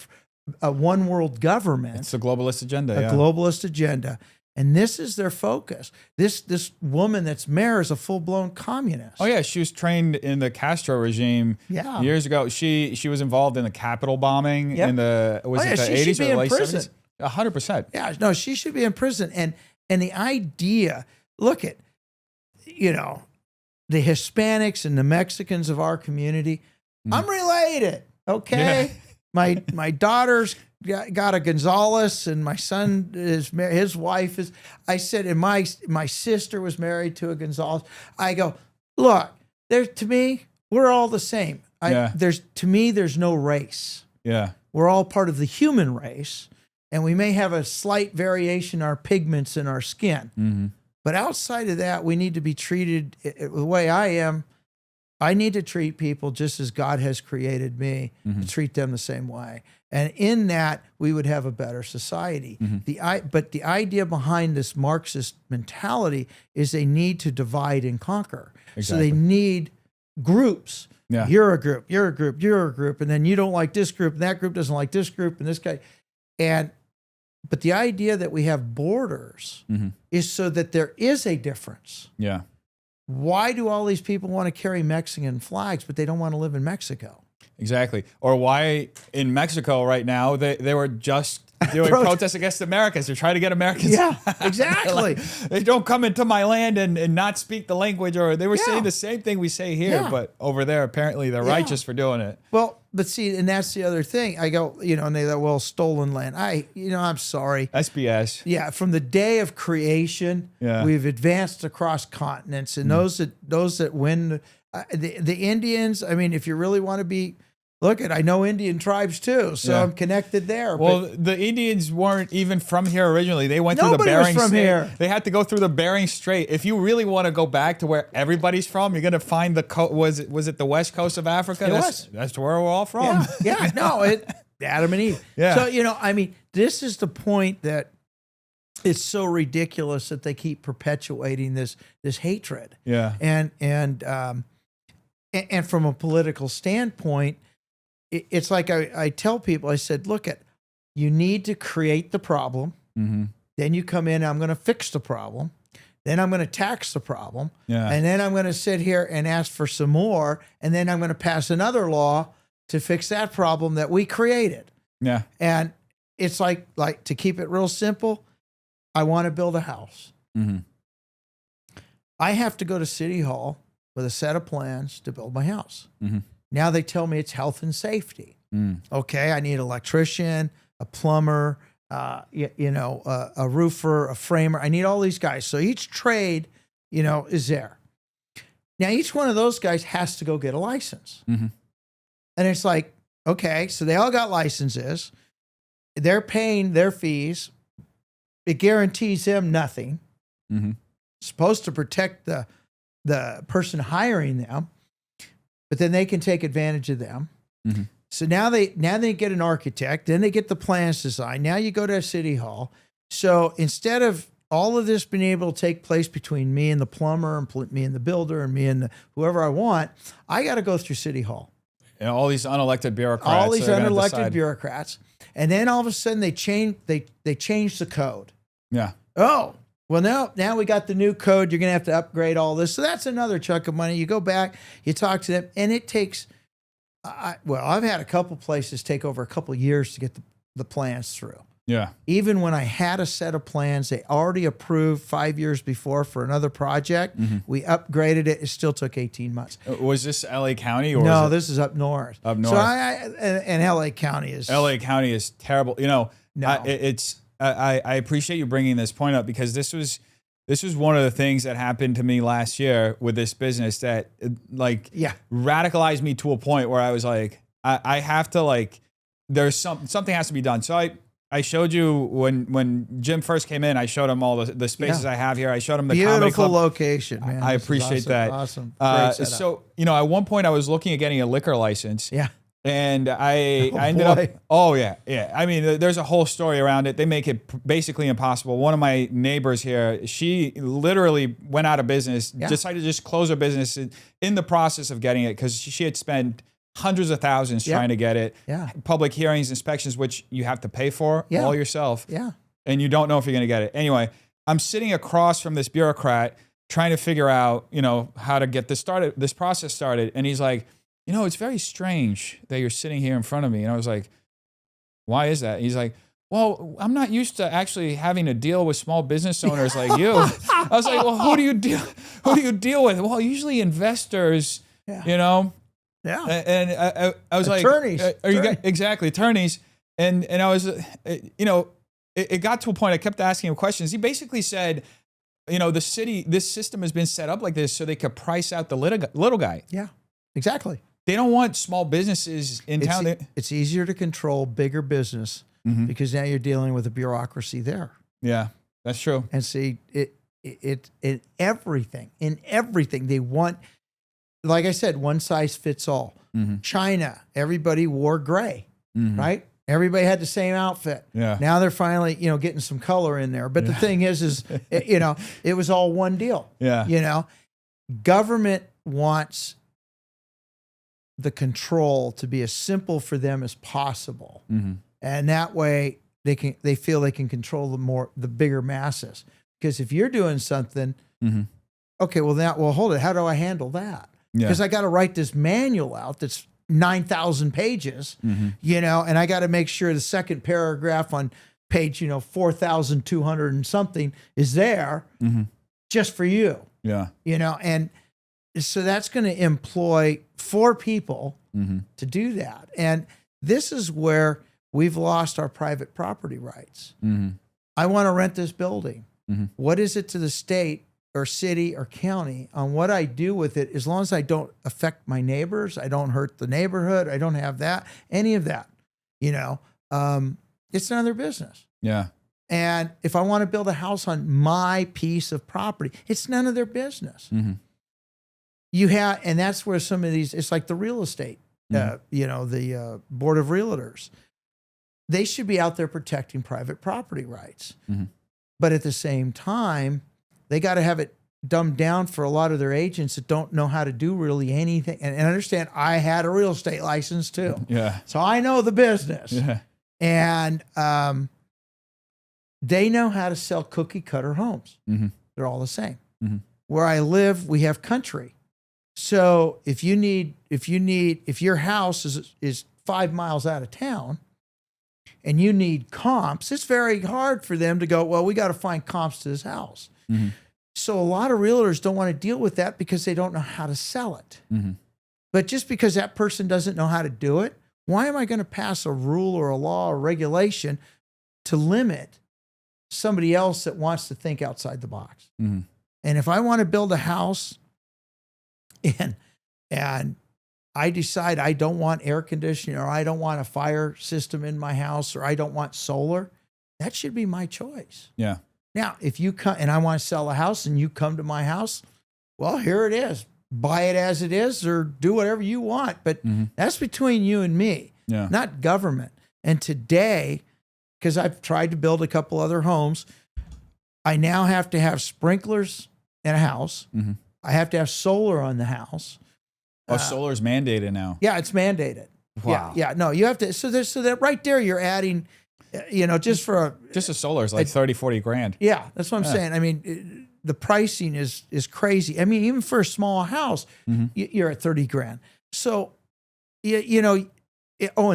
Speaker 2: a one world government.
Speaker 1: It's a globalist agenda.
Speaker 2: A globalist agenda. And this is their focus. This woman that's mayor is a full-blown communist.
Speaker 1: Oh, yeah. She was trained in the Castro regime years ago. She was involved in the Capitol bombing in the, the 80s or the late 70s? 100%.
Speaker 2: Yeah, no, she should be in prison. And the idea, look at, the Hispanics and the Mexicans of our community, I'm related, okay? Yeah. My daughter's got a Gonzalez, and my son is married. His wife is. I said, and my sister was married to a Gonzalez. I go, look, to me, we're all the same. There's no race.
Speaker 1: Yeah,
Speaker 2: we're all part of the human race, and we may have a slight variation in our pigments in our skin, but outside of that, we need to be treated the way I am. I need to treat people just as God has created me, to treat them the same way. And in that, we would have a better society. But the idea behind this Marxist mentality is they need to divide and conquer. Exactly. So they need groups. Yeah. You're a group, you're a group, you're a group, and then you don't like this group, and that group doesn't like this group, and this guy. But the idea that we have borders is so that there is a difference.
Speaker 1: Yeah.
Speaker 2: Why do all these people want to carry Mexican flags, but they don't want to live in Mexico?
Speaker 1: Exactly. Or why in Mexico right now, they were just doing protests against Americans. They're trying to get Americans.
Speaker 2: Yeah, exactly.
Speaker 1: They don't come into my land and not speak the language. Or they were saying the same thing we say here, but over there, apparently they're righteous for doing it.
Speaker 2: Well, but see, and that's the other thing. I go, and they go, well, stolen land. I'm sorry.
Speaker 1: SBS.
Speaker 2: Yeah, from the day of creation, we've advanced across continents, and those that win, the Indians. I mean, if you really want to be. Look, I know Indian tribes too, so I'm connected there.
Speaker 1: Well, the Indians weren't even from here originally. They went through the Bering Strait. Here. They had to go through the Bering Strait. If you really want to go back to where everybody's from, you're going to find was it the west coast of Africa? That's where we're all from.
Speaker 2: Yeah, no, Adam and Eve. Yeah. So, this is the point that it's so ridiculous that they keep perpetuating this hatred.
Speaker 1: Yeah.
Speaker 2: And from a political standpoint, it's like I tell people, I said, look, you need to create the problem. Then you come in, I'm going to fix the problem. Then I'm going to tax the problem. Yeah. And then I'm going to sit here and ask for some more. And then I'm going to pass another law to fix that problem that we created.
Speaker 1: Yeah.
Speaker 2: And it's like to keep it real simple, I want to build a house.
Speaker 1: Mm-hmm.
Speaker 2: I have to go to City Hall with a set of plans to build my house.
Speaker 1: Mm-hmm.
Speaker 2: Now they tell me it's health and safety.
Speaker 1: Mm.
Speaker 2: Okay, I need an electrician, a plumber, a roofer, a framer. I need all these guys. So each trade, is there. Now each one of those guys has to go get a license.
Speaker 1: Mm-hmm.
Speaker 2: And it's like, okay, so they all got licenses. They're paying their fees. It guarantees them nothing.
Speaker 1: Mm-hmm.
Speaker 2: It's supposed to protect the person hiring them, but then they can take advantage of them.
Speaker 1: Mm-hmm.
Speaker 2: So now they get an architect, then they get the plans designed. Now you go to City Hall. So instead of all of this being able to take place between me and the plumber and me and the builder and me and whoever I want, I got to go through City Hall.
Speaker 1: And all these unelected bureaucrats.
Speaker 2: All these unelected bureaucrats. And then all of a sudden they change the code.
Speaker 1: Yeah.
Speaker 2: Oh, well, now we got the new code. You're going to have to upgrade all this. So that's another chunk of money. You go back, you talk to them, and it takes, I've had a couple places take over a couple years to get the plans through.
Speaker 1: Yeah.
Speaker 2: Even when I had a set of plans, they already approved 5 years before for another project. Mm-hmm. We upgraded it. It still took 18 months.
Speaker 1: Was this LA County? Or
Speaker 2: no, this is up north.
Speaker 1: Up north.
Speaker 2: So and LA County is.
Speaker 1: LA County is terrible. No. I appreciate you bringing this point up because this was one of the things that happened to me last year with this business that radicalized me to a point where I was like, I have to there's something has to be done. So I showed you when Jim first came in, I showed him all the spaces I have here. I showed him the comedy club.
Speaker 2: Beautiful location, man.
Speaker 1: I appreciate that.
Speaker 2: Awesome.
Speaker 1: So, at one point I was looking at getting a liquor license.
Speaker 2: Yeah.
Speaker 1: And I ended up, I mean, there's a whole story around it. They make it basically impossible. One of my neighbors here, she literally went out of business, decided to just close her business in the process of getting it because she had spent hundreds of thousands trying to get it.
Speaker 2: Yeah.
Speaker 1: Public hearings, inspections, which you have to pay for all yourself.
Speaker 2: Yeah.
Speaker 1: And you don't know if you're going to get it. Anyway, I'm sitting across from this bureaucrat trying to figure out, how to get this process started. And he's like, it's very strange that you're sitting here in front of me. And I was like, why is that? He's like, well, I'm not used to actually having to deal with small business owners like you. I was like, well, who do you deal with? Well, usually investors,
Speaker 2: Yeah.
Speaker 1: And I was
Speaker 2: attorneys.
Speaker 1: Like, exactly, attorneys. And I was, it got to a point I kept asking him questions. He basically said, this system has been set up like this so they could price out the little guy.
Speaker 2: Yeah, exactly.
Speaker 1: They don't want small businesses in town.
Speaker 2: It's easier to control bigger business because now you're dealing with a bureaucracy there.
Speaker 1: Yeah, that's true.
Speaker 2: And see, it in everything they want. Like I said, one size fits all. Mm-hmm. China, everybody wore gray, right? Everybody had the same outfit.
Speaker 1: Yeah.
Speaker 2: Now they're finally, getting some color in there. But the thing is, it was all one deal.
Speaker 1: Yeah.
Speaker 2: Government wants the control to be as simple for them as possible. Mm-hmm. And that way they feel they can control the bigger masses. Because if you're doing something, okay, well, hold it. How do I handle that? Because I got to write this manual out that's 9,000 pages, and I got to make sure the second paragraph on page, 4,200 and something is there just for you.
Speaker 1: Yeah.
Speaker 2: And so that's going to employ 4 people to do that. And this is where we've lost our private property rights. I want to rent this building. What is it to the state or city or county on what I do with it, as long as I don't affect my neighbors, I don't hurt the neighborhood, I don't have any of that, it's none of their business.
Speaker 1: Yeah.
Speaker 2: And if I want to build a house on my piece of property, it's none of their business. And that's where some of these, it's like the real estate, the Board of Realtors, they should be out there protecting private property rights. But at the same time, they got to have it dumbed down for a lot of their agents that don't know how to do really anything. And understand, I had a real estate license too.
Speaker 1: Yeah.
Speaker 2: So I know the business.
Speaker 1: Yeah.
Speaker 2: And they know how to sell cookie cutter homes. They're all the same. Where I live, we have country. So if your house is 5 miles out of town and you need comps, it's very hard for them to go, well, we got to find comps to this house.
Speaker 1: Mm-hmm.
Speaker 2: So a lot of realtors don't want to deal with that because they don't know how to sell it.
Speaker 1: Mm-hmm.
Speaker 2: But just because that person doesn't know how to do it, why am I going to pass a rule or a law or regulation to limit somebody else that wants to think outside the box?
Speaker 1: Mm-hmm.
Speaker 2: And if I want to build a house and I decide I don't want air conditioning, or I don't want a fire system in my house, or I don't want solar, that should be my choice.
Speaker 1: Yeah.
Speaker 2: Now, if you come and I want to sell a house and you come to my house, well, here it is. Buy it as it is or do whatever you want. But that's between you and me, not government. And today, because I've tried to build a couple other homes, I now have to have sprinklers in a house.
Speaker 1: Mm-hmm.
Speaker 2: I have to have solar on the house.
Speaker 1: Solar is mandated now.
Speaker 2: Yeah, it's mandated.
Speaker 1: Wow.
Speaker 2: Yeah. No, you have to. So that right there, you're adding, just a
Speaker 1: solar is like 30, 40 grand.
Speaker 2: Yeah, that's what I'm saying. I mean, the pricing is crazy. I mean, even for a small house, you're at 30 grand. So, and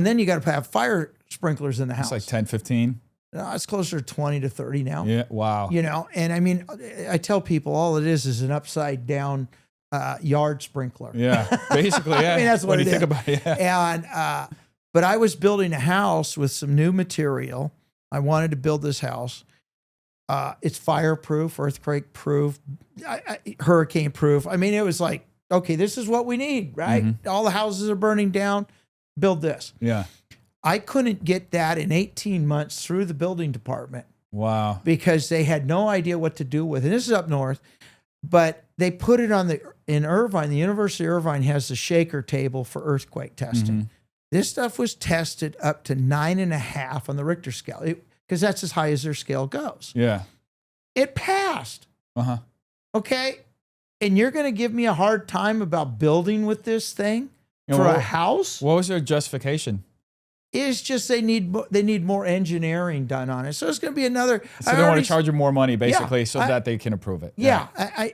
Speaker 2: then you got to have fire sprinklers in the house.
Speaker 1: It's like 10, 15.
Speaker 2: No, it's closer to 20 to 30 now.
Speaker 1: Yeah. Wow.
Speaker 2: And I mean, I tell people all it is an upside down yard sprinkler.
Speaker 1: Yeah, basically. Yeah.
Speaker 2: I mean, that's what
Speaker 1: when
Speaker 2: it
Speaker 1: you
Speaker 2: is.
Speaker 1: think about it. Yeah.
Speaker 2: But I was building a house with some new material. I wanted to build this house. It's fireproof, earthquake proof, hurricane proof. I mean, it was like, okay, this is what we need, right?
Speaker 1: Mm-hmm.
Speaker 2: All the houses are burning down. Build this.
Speaker 1: Yeah.
Speaker 2: I couldn't get that in 18 months through the building department.
Speaker 1: Wow.
Speaker 2: Because they had no idea what to do with it. And this is up north, but they put it in Irvine. The University of Irvine has the shaker table for earthquake testing.
Speaker 1: Mm-hmm.
Speaker 2: This stuff was tested up to 9.5 on the Richter scale, because that's as high as their scale goes.
Speaker 1: Yeah.
Speaker 2: It passed.
Speaker 1: Uh-huh.
Speaker 2: Okay. And you're going to give me a hard time about building with this thing for a house?
Speaker 1: What was their justification?
Speaker 2: It's just they need more engineering done on it. So it's going to be another.
Speaker 1: So they want to charge you more money, basically, so that they can approve it.
Speaker 2: Yeah.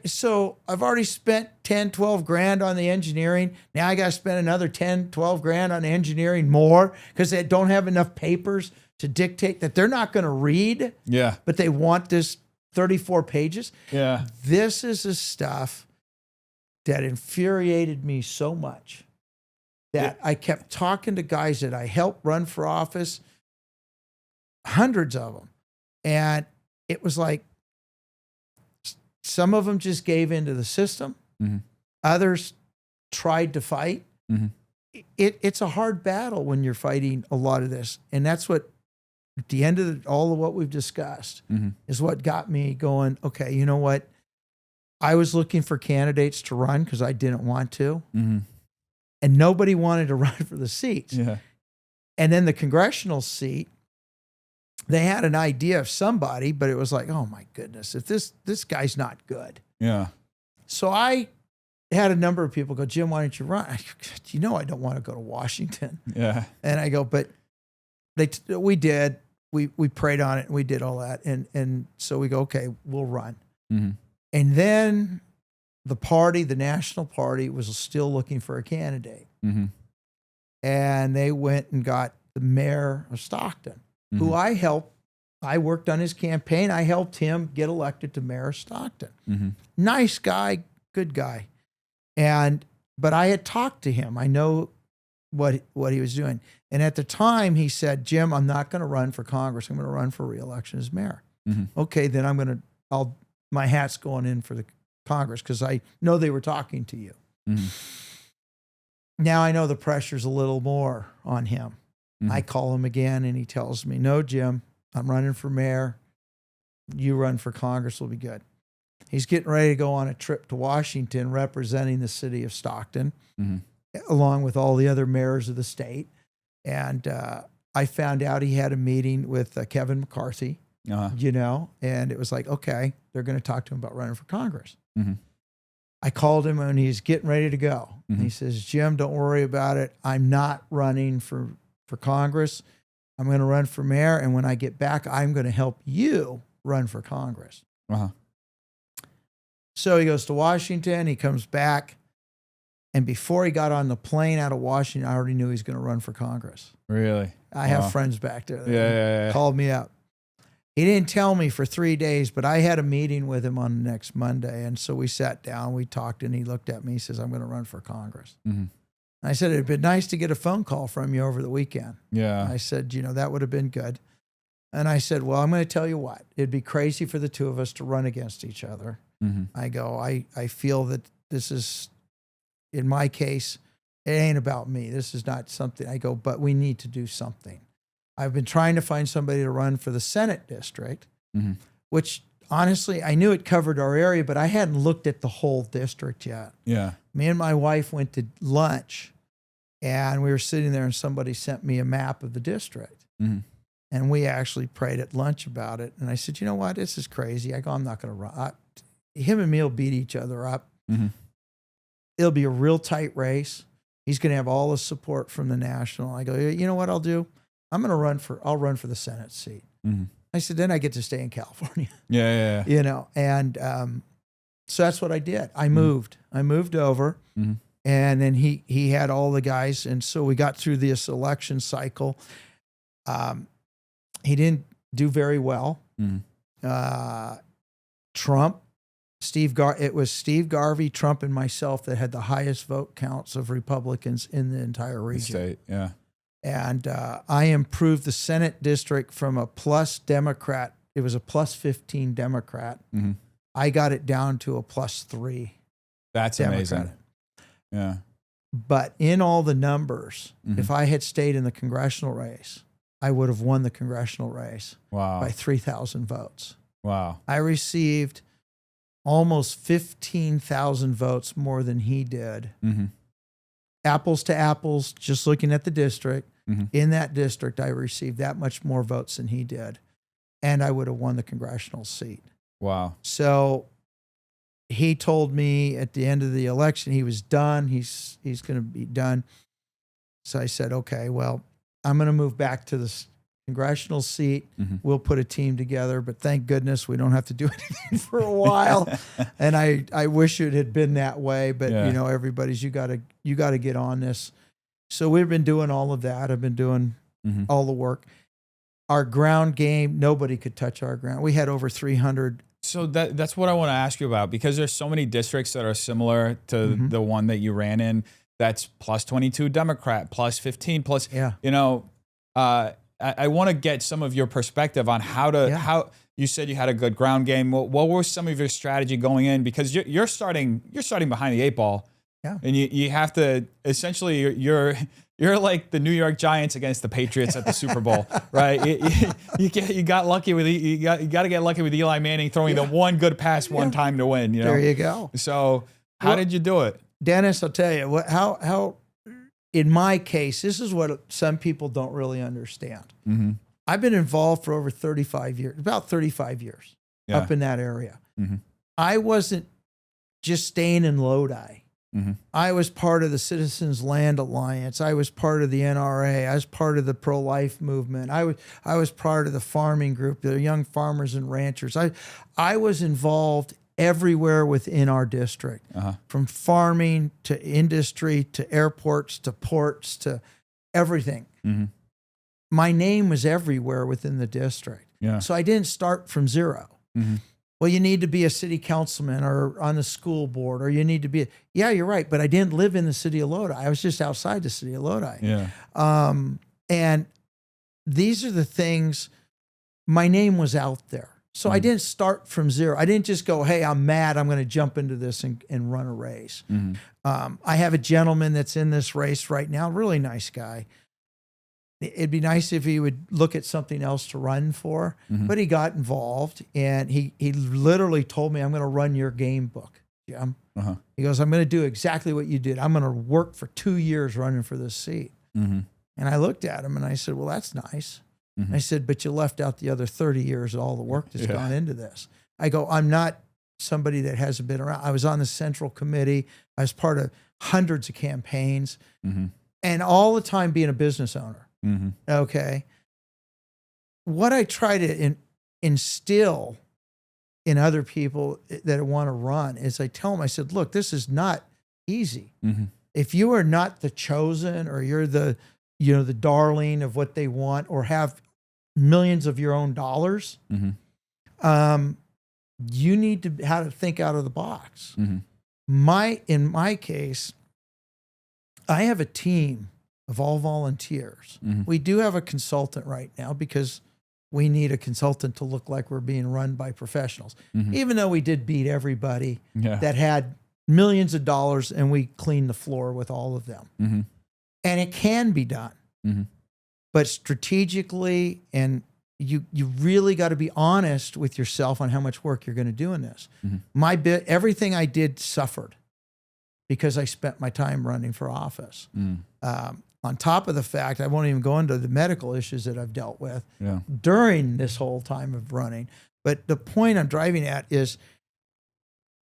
Speaker 2: So I've already spent 10, 12 grand on the engineering. Now I got to spend another 10, 12 grand on engineering more because they don't have enough papers to dictate that they're not going to read.
Speaker 1: Yeah.
Speaker 2: But they want this 34 pages.
Speaker 1: Yeah.
Speaker 2: This is the stuff that infuriated me so much that I kept talking to guys that I helped run for office, hundreds of them. And it was like, some of them just gave into the system. Mm-hmm. Others tried to fight. Mm-hmm. It's a hard battle when you're fighting a lot of this. And that's what, at the end of all of what we've discussed, is what got me going, okay, you know what? I was looking for candidates to run because I didn't want to. Mm-hmm. And nobody wanted to run for the seats. Yeah. And then the congressional seat, they had an idea of somebody, but it was like, oh my goodness, if this guy's not good. Yeah. So I had a number of people go, Jim, why don't you run? I don't want to go to Washington. Yeah. And I go, but we did. We prayed on it and we did all that. And so we go, okay, we'll run. Mm-hmm. And then the national party was still looking for a candidate. Mm-hmm. And they went and got the mayor of Stockton, who I helped. I worked on his campaign. I helped him get elected to mayor of Stockton. Mm-hmm. Nice guy, good guy. But I had talked to him. I know what he was doing. And at the time he said, Jim, I'm not going to run for Congress. I'm going to run for re-election as mayor. Mm-hmm. Okay, then my hat's going in for the Congress because I know they were talking to you. Mm-hmm. Now I know the pressure's a little more on him. Mm-hmm. I call him again and he tells me, no, Jim, I'm running for mayor. You run for Congress will be good. He's getting ready to go on a trip to Washington representing the city of Stockton, along with all the other mayors of the state. And I found out he had a meeting with Kevin McCarthy, and it was like, okay, they're going to talk to him about running for Congress. Mm-hmm. I called him and he's getting ready to go. Mm-hmm. And he says, Jim, don't worry about it. I'm not running for Congress. I'm going to run for mayor. And when I get back, I'm going to help you run for Congress. Uh-huh. So he goes to Washington. He comes back. And before he got on the plane out of Washington, I already knew he was going to run for Congress.
Speaker 1: Really?
Speaker 2: I have friends back there that
Speaker 1: Yeah.
Speaker 2: called me up. He didn't tell me for 3 days, but I had a meeting with him on the next Monday. And so we sat down, we talked, and he looked at me. He says, I'm going to run for Congress.
Speaker 1: Mm-hmm.
Speaker 2: I said, it'd been nice to get a phone call from you over the weekend.
Speaker 1: Yeah.
Speaker 2: I said, that would have been good. And I said, well, I'm going to tell you what. It'd be crazy for the two of us to run against each other.
Speaker 1: Mm-hmm.
Speaker 2: I go, I feel that this is, in my case, it ain't about me. This is not something. I go, but we need to do something. I've been trying to find somebody to run for the Senate district,
Speaker 1: mm-hmm.
Speaker 2: which honestly, I knew it covered our area, but I hadn't looked at the whole district yet.
Speaker 1: Yeah.
Speaker 2: Me and my wife went to lunch, and we were sitting there, and somebody sent me a map of the district.
Speaker 1: Mm-hmm.
Speaker 2: And we actually prayed at lunch about it. And I said, you know what? This is crazy. I go, I'm not going to run. Him and me will beat each other up.
Speaker 1: Mm-hmm.
Speaker 2: It'll be a real tight race. He's going to have all the support from the national. I go, you know what I'll do? I'll run for the Senate seat.
Speaker 1: Mm-hmm.
Speaker 2: I said, then I get to stay in California.
Speaker 1: Yeah.
Speaker 2: And so that's what I did. I moved over,
Speaker 1: mm-hmm.
Speaker 2: and then he had all the guys. And so we got through this election cycle. He didn't do very well.
Speaker 1: Mm-hmm.
Speaker 2: Trump, it was Steve Garvey, Trump, and myself that had the highest vote counts of Republicans in the entire region.
Speaker 1: State, yeah.
Speaker 2: And I improved the Senate district from a plus Democrat. It was a plus 15 Democrat.
Speaker 1: Mm-hmm.
Speaker 2: I got it down to a plus 3.
Speaker 1: That's
Speaker 2: Democrat.
Speaker 1: amazing. Yeah.
Speaker 2: But in all the numbers,
Speaker 1: mm-hmm.
Speaker 2: if I had stayed in the congressional race, I would have won the congressional race by 3,000 votes.
Speaker 1: Wow.
Speaker 2: I received almost 15,000 votes more than he did.
Speaker 1: Mm-hmm.
Speaker 2: Apples to apples, just looking at the district.
Speaker 1: Mm-hmm.
Speaker 2: In that district, I received that much more votes than he did. And I would have won the congressional seat.
Speaker 1: Wow.
Speaker 2: So he told me at the end of the election he was done. He's going to be done. So I said, okay, well, I'm going to move back to the congressional seat.
Speaker 1: Mm-hmm.
Speaker 2: We'll put a team together, but thank goodness we don't have to do anything for a while. And I wish it had been that way, but everybody's, you got to get on this. So we've been doing all of that. I've been doing
Speaker 1: mm-hmm.
Speaker 2: all the work. Our ground game, nobody could touch our ground. We had over 300.
Speaker 1: So that's what I want to ask you about, because there's so many districts that are similar to
Speaker 2: mm-hmm.
Speaker 1: the one that you ran in. That's plus 22 Democrat, plus 15, plus, I want to get some of your perspective on how you said you had a good ground game. What were some of your strategy going in? Because you're starting behind the 8 ball.
Speaker 2: Yeah.
Speaker 1: And you have to, essentially, you're like the New York Giants against the Patriots at the Super Bowl, right? You got lucky with you got to get lucky with Eli Manning throwing the one good pass one time to win.
Speaker 2: There you go.
Speaker 1: So how did you do it,
Speaker 2: Dennis? I'll tell you how. In my case, this is what some people don't really understand.
Speaker 1: Mm-hmm.
Speaker 2: I've been involved for over 35 years, about 35 years up in that area.
Speaker 1: Mm-hmm.
Speaker 2: I wasn't just staying in Lodi.
Speaker 1: Mm-hmm.
Speaker 2: I was part of the Citizens Land Alliance. I was part of the NRA. I was part of the pro-life movement. I was part of the farming group, the Young Farmers and Ranchers. I was involved everywhere within our district, from farming to industry to airports to ports to everything.
Speaker 1: Mm-hmm.
Speaker 2: My name was everywhere within the district.
Speaker 1: Yeah.
Speaker 2: So I didn't start from zero.
Speaker 1: Mm-hmm.
Speaker 2: Well, you need to be a city councilman or on the school board, or you need to be. Yeah, you're right. But I didn't live in the city of Lodi. I was just outside the city of Lodi.
Speaker 1: Yeah.
Speaker 2: And these are the things. My name was out there. So I didn't start from zero. I didn't just go, hey, I'm mad, I'm going to jump into this and run a race.
Speaker 1: Mm-hmm.
Speaker 2: I have a gentleman that's in this race right now, really nice guy. It'd be nice if he would look at something else to run for, but he got involved, and he literally told me, I'm going to run your game book, Jim. He goes, I'm going to do exactly what you did. I'm going to work for 2 years running for this seat.
Speaker 1: Mm-hmm.
Speaker 2: And I looked at him and I said, well, that's nice. Mm-hmm. I said, but you left out the other 30 years of all the work that's gone into this. I go, I'm not somebody that hasn't been around. I was on the central committee. I was part of hundreds of campaigns, and all the time being a business owner.
Speaker 1: Mm-hmm.
Speaker 2: Okay. What I try to instill in other people that want to run is I tell them, I said, look, this is not easy.
Speaker 1: Mm-hmm.
Speaker 2: If you are not the chosen, or you're the darling of what they want, or have millions of your own dollars, you need to how to think out of the box. In my case, I have a team of all volunteers. We do have a consultant right now because we need a consultant to look like we're being run by professionals. Even though we did beat everybody that had millions of dollars, and we cleaned the floor with all of them. And it can be done. But strategically, and you really got to be honest with yourself on how much work you're going to do in this. Everything I did suffered because I spent my time running for office. On top of the fact, I won't even go into the medical issues that I've dealt with during this whole time of running. But the point I'm driving at is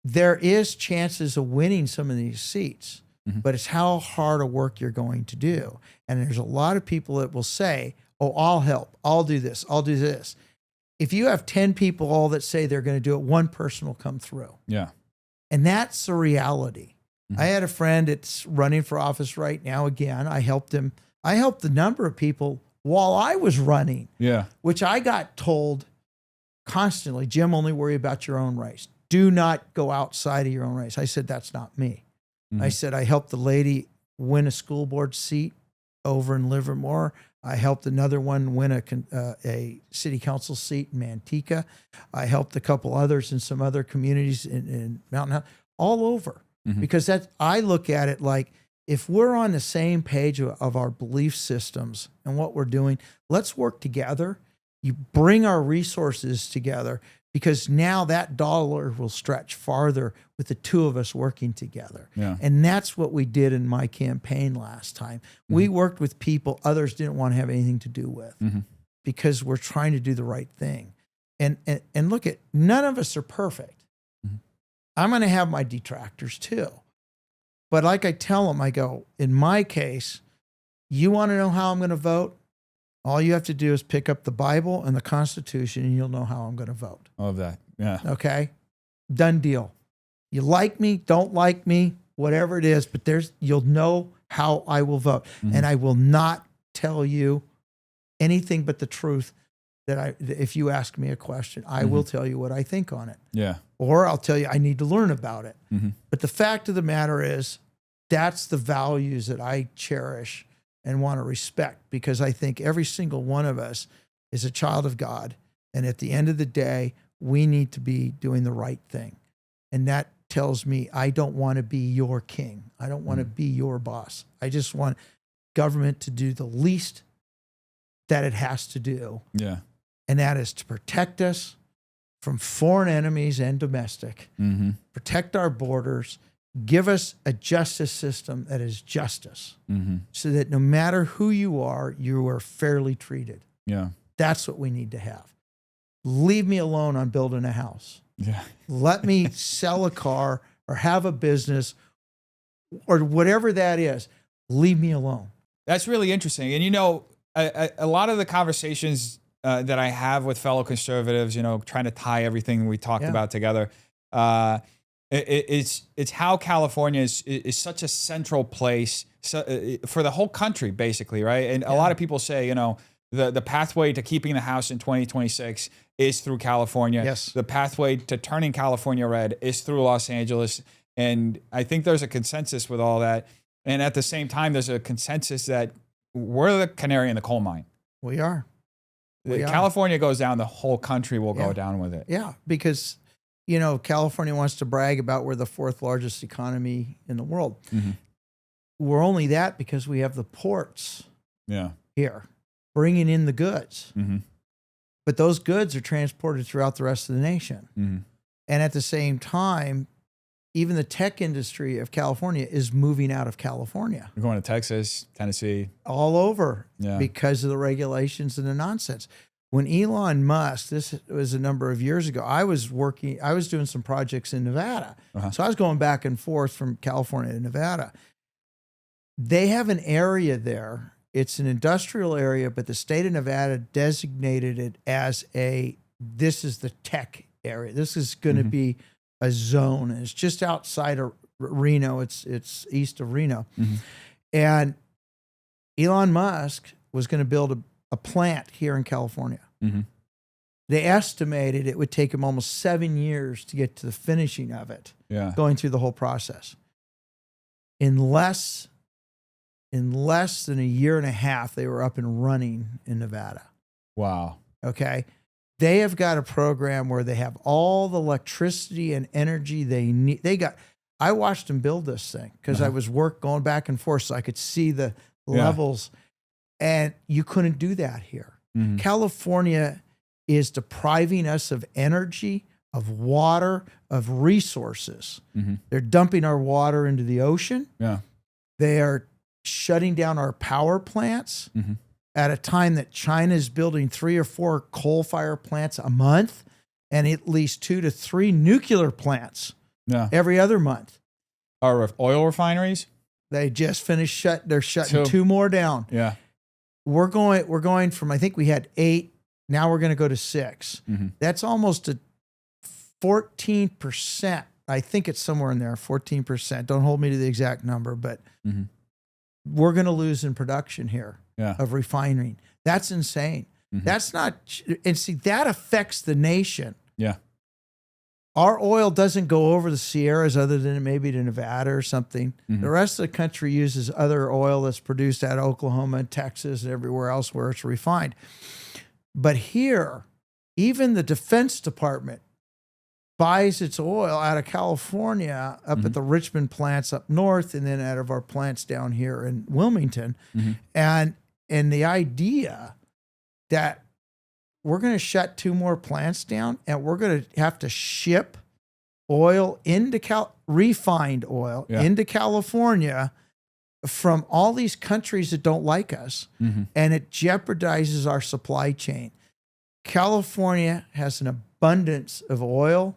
Speaker 2: there is chances of winning some of these seats, but it's how hard a work you're going to do. And there's a lot of people that will say, oh, I'll help. I'll do this. I'll do this. If you have 10 people all that say they're going to do it, one person will come through. And that's the reality. I had a friend that's running for office right now. Again, I helped him. I helped a number of people while I was running, which I got told constantly, Jim, only worry about your own race. Do not go outside of your own race. I said, that's not me. I said, I helped the lady win a school board seat over in Livermore. I helped another one win a city council seat in Manteca. I helped a couple others in some other communities in Mountain House, all over. Because I look at it like, if we're on the same page of our belief systems and what we're doing, let's work together. You bring our resources together, because now that dollar will stretch farther with the two of us working together. And that's what we did in my campaign last time. We worked with people others didn't want to have anything to do with, because we're trying to do the right thing. And look, none of us are perfect. I'm going to have my detractors too. But like I tell them, I go, in my case, you want to know how I'm going to vote? All you have to do is pick up the Bible and the Constitution, and you'll know how I'm going to vote.
Speaker 1: I love that. Yeah.
Speaker 2: Okay? Done deal. You like me, don't like me, whatever it is, but you'll know how I will vote. And I will not tell you anything but the truth. If you ask me a question, I will tell you what I think on it. Or I'll tell you I need to learn about it. But the fact of the matter is, that's the values that I cherish and want to respect, because I think every single one of us is a child of God. And at the end of the day, we need to be doing the right thing. And that tells me I don't want to be your king. I don't want to be your boss. I just want government to do the least that it has to do. And that is to protect us from foreign enemies and domestic, protect our borders, give us a justice system that is justice, so that no matter who you are fairly treated. That's what we need to have. Leave me alone on building a house. Let me sell a car or have a business or whatever that is. Leave me alone.
Speaker 1: That's really interesting. And, a lot of the conversations that I have with fellow conservatives, trying to tie everything we talked about together, it's how California is such a central place for the whole country, basically, right? And a lot of people say, the pathway to keeping the House in 2026 is through California. The pathway to turning California red is through Los Angeles. And I think there's a consensus with all that. And at the same time, there's a consensus that we're the canary in the coal mine.
Speaker 2: We are.
Speaker 1: California goes down, the whole country will go down with it.
Speaker 2: Because, California wants to brag about we're the fourth largest economy in the world. We're only that because we have the ports here bringing in the goods. But those goods are transported throughout the rest of the nation. And at the same time, even the tech industry of California is moving out of California.
Speaker 1: You're going to Texas, Tennessee.
Speaker 2: All over because of the regulations and the nonsense. When Elon Musk, this was a number of years ago, I was doing some projects in Nevada. So I was going back and forth from California to Nevada. They have an area there. It's an industrial area, but the state of Nevada designated it as this is the tech area. This is going to be a zone. And it's just outside of Reno. It's east of Reno. And Elon Musk was going to build a plant here in California. They estimated it would take him almost 7 years to get to the finishing of it, going through the whole process. In less than a year and a half, they were up and running in Nevada.
Speaker 1: Wow.
Speaker 2: Okay. They have got a program where they have all the electricity and energy they need. I watched them build this thing because I was going back and forth so I could see the levels, and you couldn't do that here. California is depriving us of energy, of water, of resources. They're dumping our water into the ocean. They are shutting down our power plants at a time that China is building 3 or 4 coal-fired plants a month and at least 2 to 3 nuclear plants every other month.
Speaker 1: Our oil refineries?
Speaker 2: They just finished they're shutting 2 more down. We're going from, I think we had 8, now we're going to go to 6. That's almost a 14%. I think it's somewhere in there, 14%. Don't hold me to the exact number, but we're going to lose in production here of refining. That's insane. That's not, and see, that affects the nation. Our oil doesn't go over the Sierras other than maybe to Nevada or something. The rest of the country uses other oil that's produced out of Oklahoma and Texas and everywhere else where it's refined. But here, even the Defense Department buys its oil out of California up at the Richmond plants up north and then out of our plants down here in Wilmington. And the idea that we're going to shut 2 more plants down and we're going to have to ship oil into refined oil into California from all these countries that don't like us, and it jeopardizes our supply chain. California has an abundance of oil,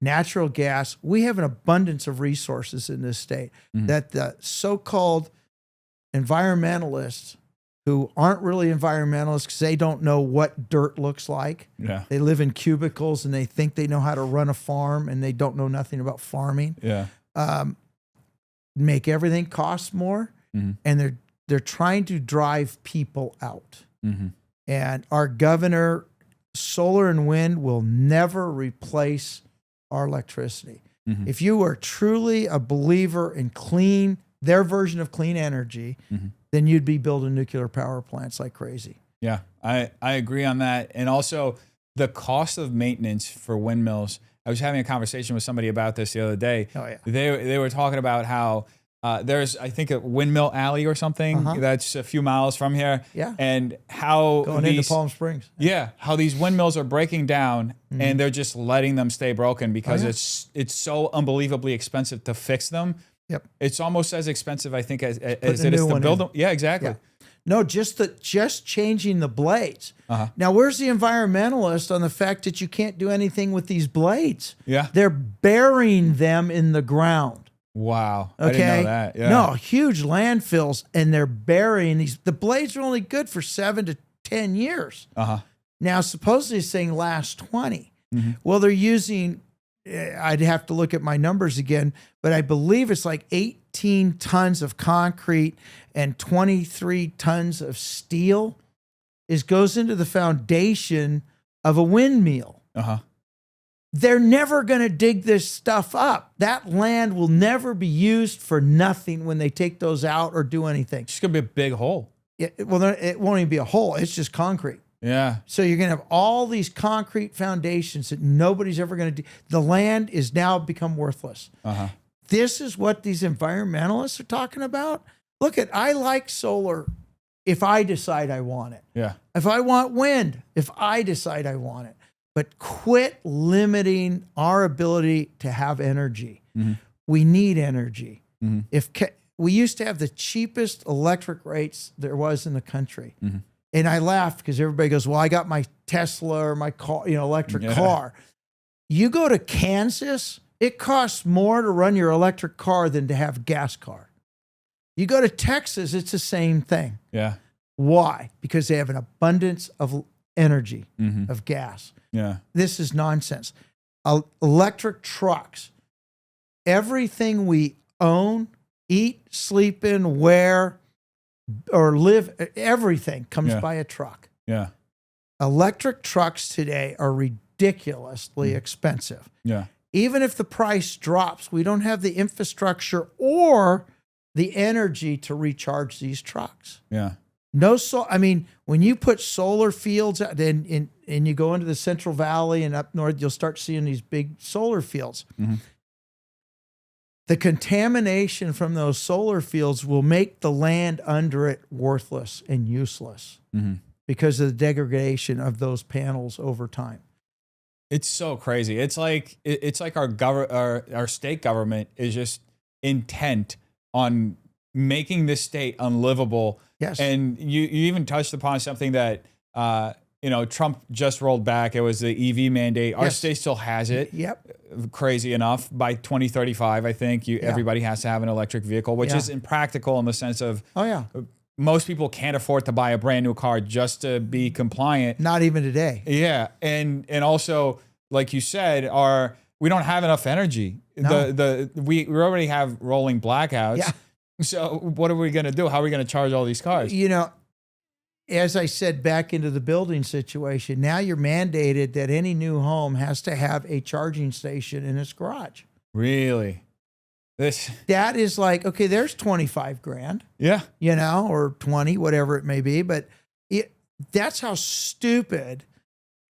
Speaker 2: natural gas. We have an abundance of resources in this state that the so-called environmentalists, who aren't really environmentalists because they don't know what dirt looks like. They live in cubicles and they think they know how to run a farm and they don't know nothing about farming. Make everything cost more, and they're trying to drive people out. And our governor, solar and wind will never replace our electricity. If you are truly a believer in their version of clean energy, then you'd be building nuclear power plants like crazy.
Speaker 1: I agree on that. And also the cost of maintenance for windmills. I was having a conversation with somebody about this the other day. They were talking about how there's, I think, a windmill alley or something that's a few miles from here. And how
Speaker 2: going into Palm Springs.
Speaker 1: How these windmills are breaking down and they're just letting them stay broken because it's so unbelievably expensive to fix them. It's almost as expensive, I think, as it is to build them. Exactly.
Speaker 2: No, just changing the blades. Now, where's the environmentalist on the fact that you can't do anything with these blades? They're burying them in the ground.
Speaker 1: Wow.
Speaker 2: Okay.
Speaker 1: I didn't know that.
Speaker 2: No, huge landfills, and they're burying these. The blades are only good for 7 to 10 years. Now, supposedly this thing lasts 20. Well, they're using, I'd have to look at my numbers again, but I believe it's like 18 tons of concrete and 23 tons of steel goes into the foundation of a windmill. They're never going to dig this stuff up. That land will never be used for nothing when they take those out or do anything.
Speaker 1: It's going to be a big hole.
Speaker 2: Well, it won't even be a hole. It's just concrete. So you're going to have all these concrete foundations that nobody's ever going to do. The land is now become worthless. This is what these environmentalists are talking about. Look, I like solar if I decide I want it. If I want wind, if I decide I want it. But quit limiting our ability to have energy. We need energy. We used to have the cheapest electric rates there was in the country. And I laugh because everybody goes, well, I got my Tesla or my car, electric car. You go to Kansas, it costs more to run your electric car than to have a gas car. You go to Texas, it's the same thing. Why? Because they have an abundance of energy, of gas. This is nonsense. Electric trucks. Everything we own, eat, sleep in, wear, or live, everything comes by a truck.
Speaker 1: Yeah.
Speaker 2: Electric trucks today are ridiculously expensive.
Speaker 1: Yeah.
Speaker 2: Even if the price drops, we don't have the infrastructure or the energy to recharge these trucks.
Speaker 1: Yeah.
Speaker 2: I mean, when you put solar fields out and you go into the Central Valley and up north, you'll start seeing these big solar fields.
Speaker 1: Mm-hmm.
Speaker 2: The contamination from those solar fields will make the land under it worthless and useless because of the degradation of those panels over time.
Speaker 1: It's so crazy. It's like our state government is just intent on making this state unlivable.
Speaker 2: Yes.
Speaker 1: And you even touched upon something that Trump just rolled back. It was the EV mandate. Our state still has it.
Speaker 2: Yep.
Speaker 1: Crazy enough. By 2035, I think everybody has to have an electric vehicle, which is impractical in the sense of most people can't afford to buy a brand new car just to be compliant.
Speaker 2: Not even today.
Speaker 1: Yeah. And also, like you said, we don't have enough energy.
Speaker 2: No.
Speaker 1: We already have rolling blackouts.
Speaker 2: Yeah.
Speaker 1: So what are we going to do? How are we going to charge all these cars?
Speaker 2: As I said, back into the building situation, now you're mandated that any new home has to have a charging station in its garage.
Speaker 1: Really?
Speaker 2: That is like, okay, there's 25 grand.
Speaker 1: Yeah.
Speaker 2: Or 20, whatever it may be. But that's how stupid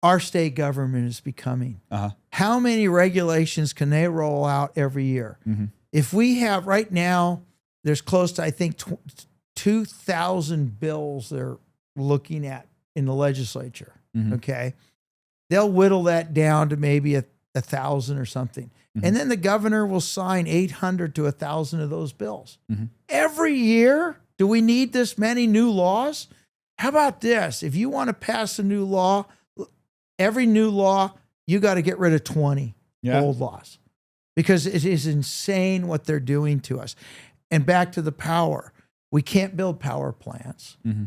Speaker 2: our state government is becoming.
Speaker 1: Uh-huh.
Speaker 2: How many regulations can they roll out every year?
Speaker 1: Mm-hmm.
Speaker 2: If we have right now, there's close to, I think, 2,000 bills they're looking at in the legislature.
Speaker 1: Mm-hmm.
Speaker 2: Okay. They'll whittle that down to maybe 1,000 or something.
Speaker 1: Mm-hmm.
Speaker 2: And then the governor will sign 800 to 1,000 of those bills.
Speaker 1: Mm-hmm.
Speaker 2: Every year, do we need this many new laws? How about this? If you want to pass a new law, every new law, you got to get rid of 20 old laws because it is insane what they're doing to us. And back to the power. We can't build power plants.
Speaker 1: Mm-hmm.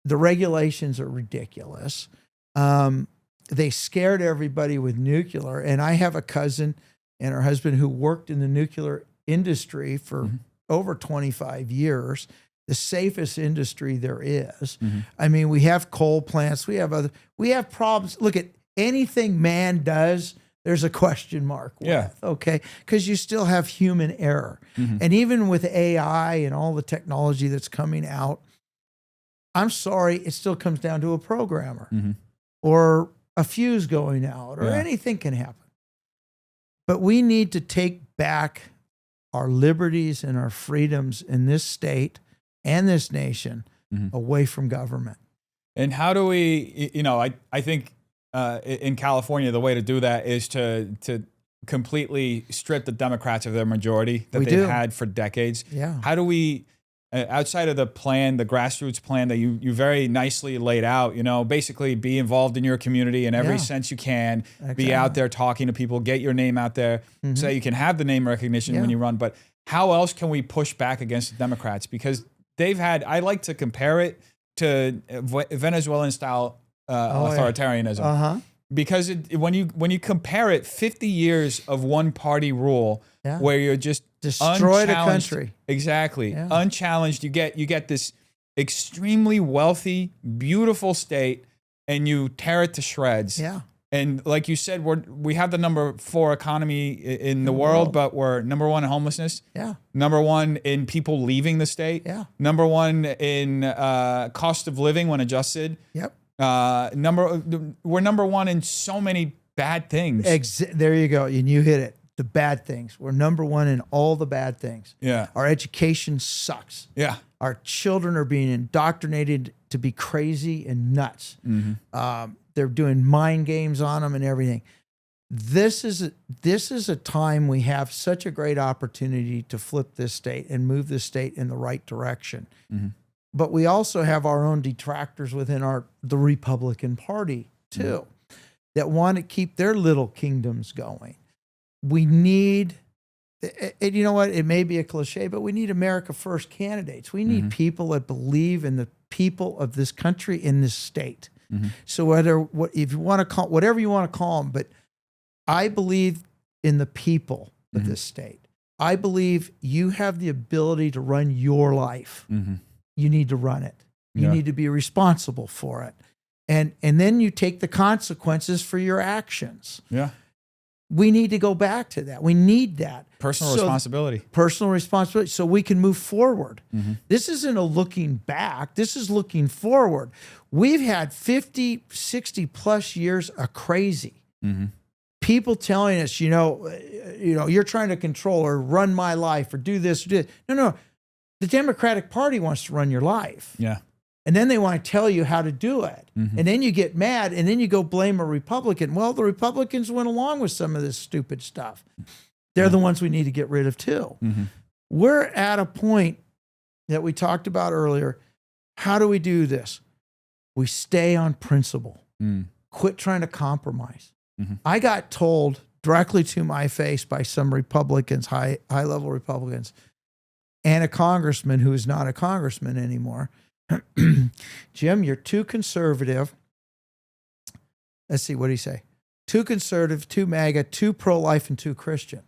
Speaker 2: The regulations are ridiculous. They scared everybody with nuclear. And I have a cousin and her husband who worked in the nuclear industry for over 25 years, the safest industry there is.
Speaker 1: Mm-hmm.
Speaker 2: I mean, we have coal plants. We have problems. Look at anything man does, there's a question mark with, okay? Because you still have human error.
Speaker 1: Mm-hmm.
Speaker 2: And even with AI and all the technology that's coming out, I'm sorry, it still comes down to a programmer or a fuse going out or anything can happen. But we need to take back our liberties and our freedoms in this state and this nation away from government.
Speaker 1: And how do we, I think in California, the way to do that is to completely strip the Democrats of their majority that they've had for decades.
Speaker 2: Yeah.
Speaker 1: How do we, outside of the plan, the grassroots plan that you very nicely laid out, basically be involved in your community in every sense you can, be out there talking to people, get your name out there so that you can have the name recognition when you run. But how else can we push back against the Democrats? Because I like to compare it to Venezuelan style authoritarianism. Because when you compare it, 50 years of one party rule where you're just
Speaker 2: destroyed a country.
Speaker 1: Exactly. Yeah. Unchallenged. You get this extremely wealthy, beautiful state and you tear it to shreds.
Speaker 2: Yeah.
Speaker 1: And like you said, we have the number 4 economy in the world, but we're number 1 in homelessness.
Speaker 2: Yeah.
Speaker 1: Number 1 in people leaving the state.
Speaker 2: Yeah.
Speaker 1: Number 1 in cost of living when adjusted.
Speaker 2: Yep.
Speaker 1: We're number 1 in so many bad things.
Speaker 2: There you go. And you hit it. The bad things. We're number 1 in all the bad things.
Speaker 1: Yeah.
Speaker 2: Our education sucks.
Speaker 1: Yeah.
Speaker 2: Our children are being indoctrinated to be crazy and nuts. They're doing mind games on them and everything. This is a time we have such a great opportunity to flip this state and move this state in the right direction. But we also have our own detractors within the Republican Party too, that want to keep their little kingdoms going. We need, and you know what? It may be a cliche, but we need America First candidates. We need people that believe in the people of this country, in this state. So if you want to call whatever you want to call them, but I believe in the people of this state. I believe you have the ability to run your life. You need to run it. You need to be responsible for it. And then you take the consequences for your actions.
Speaker 1: Yeah.
Speaker 2: We need to go back to that. We need that.
Speaker 1: Personal responsibility.
Speaker 2: Personal responsibility so we can move forward. This isn't a looking back. This is looking forward. We've had 50, 60 plus years of crazy. People telling us, you're trying to control or run my life or do this or do that. No. The Democratic Party wants to run your life.
Speaker 1: Yeah.
Speaker 2: And then they want to tell you how to do it. And then you get mad and then you go blame a Republican. Well, the Republicans went along with some of this stupid stuff. They're the ones we need to get rid of too. We're at a point that we talked about earlier. How do we do this? We stay on principle. Quit trying to compromise. I got told directly to my face by some Republicans, high-level Republicans, and a congressman who is not a congressman anymore. Jim, you're too conservative. Let's see, what did he say? Too conservative, too MAGA, too pro-life, and too Christian.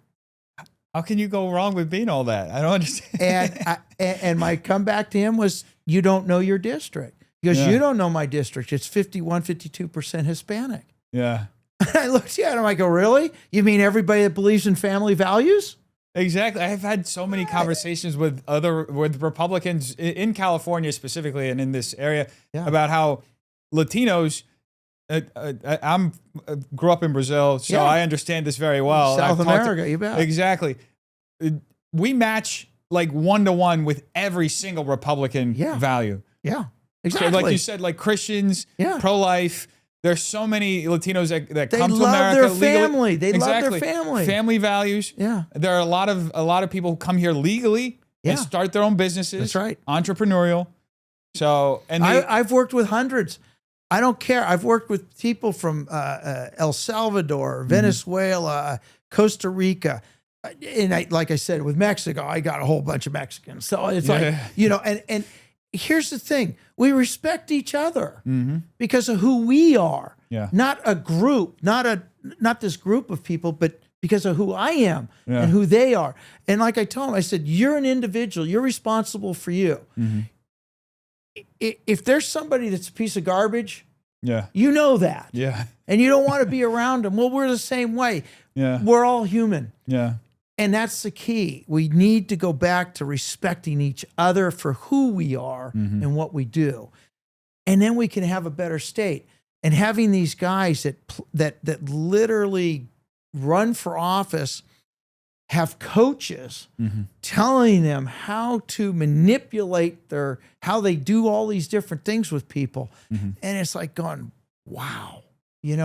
Speaker 1: How can you go wrong with being all that? I don't understand.
Speaker 2: And my comeback to him was, you don't know your district. Because you don't know my district. It's 51, 52% Hispanic.
Speaker 1: Yeah.
Speaker 2: And I looked at him, I go, really? You mean everybody that believes in family values?
Speaker 1: Exactly. I've had so many conversations with Republicans in California specifically and in this area about how Latinos, I grew up in Brazil, so I understand this very well.
Speaker 2: South America, you bet.
Speaker 1: Exactly. We match like 1-to-1 with every single Republican value.
Speaker 2: Yeah, exactly.
Speaker 1: So like you said, like Christians, pro-life. There's so many Latinos that come to
Speaker 2: love
Speaker 1: America
Speaker 2: their
Speaker 1: legally.
Speaker 2: family. They love their family.
Speaker 1: Family values.
Speaker 2: Yeah.
Speaker 1: There are a lot of people who come here legally and start their own businesses.
Speaker 2: That's right.
Speaker 1: Entrepreneurial. So
Speaker 2: I've worked with hundreds. I don't care. I've worked with people from El Salvador, Venezuela, Costa Rica. And like I said, with Mexico, I got a whole bunch of Mexicans. So it's like, and here's the thing. We respect each other because of who we are.
Speaker 1: Yeah.
Speaker 2: Not a group, not this group of people, but because of who I am and who they are. And like I told him, I said, you're an individual. You're responsible for you. If there's somebody that's a piece of garbage, you know that.
Speaker 1: Yeah.
Speaker 2: And you don't want to be around them. Well, we're the same way.
Speaker 1: Yeah.
Speaker 2: We're all human.
Speaker 1: Yeah.
Speaker 2: And that's the key. We need to go back to respecting each other for who we are and what we do. And then we can have a better state. And having these guys that literally run for office have coaches telling them how to manipulate how they do all these different things with people. And it's like going, wow, you're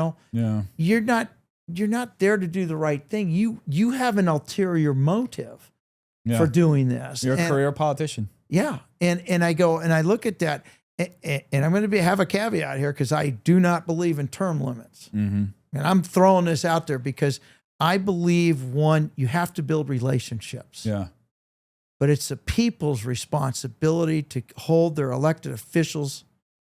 Speaker 2: not there to do the right thing. You have an ulterior motive for doing this.
Speaker 1: You're a career politician.
Speaker 2: Yeah. And I go and I look at that and I'm going to have a caveat here because I do not believe in term limits. And I'm throwing this out there because I believe, one, you have to build relationships.
Speaker 1: Yeah.
Speaker 2: But it's the people's responsibility to hold their elected officials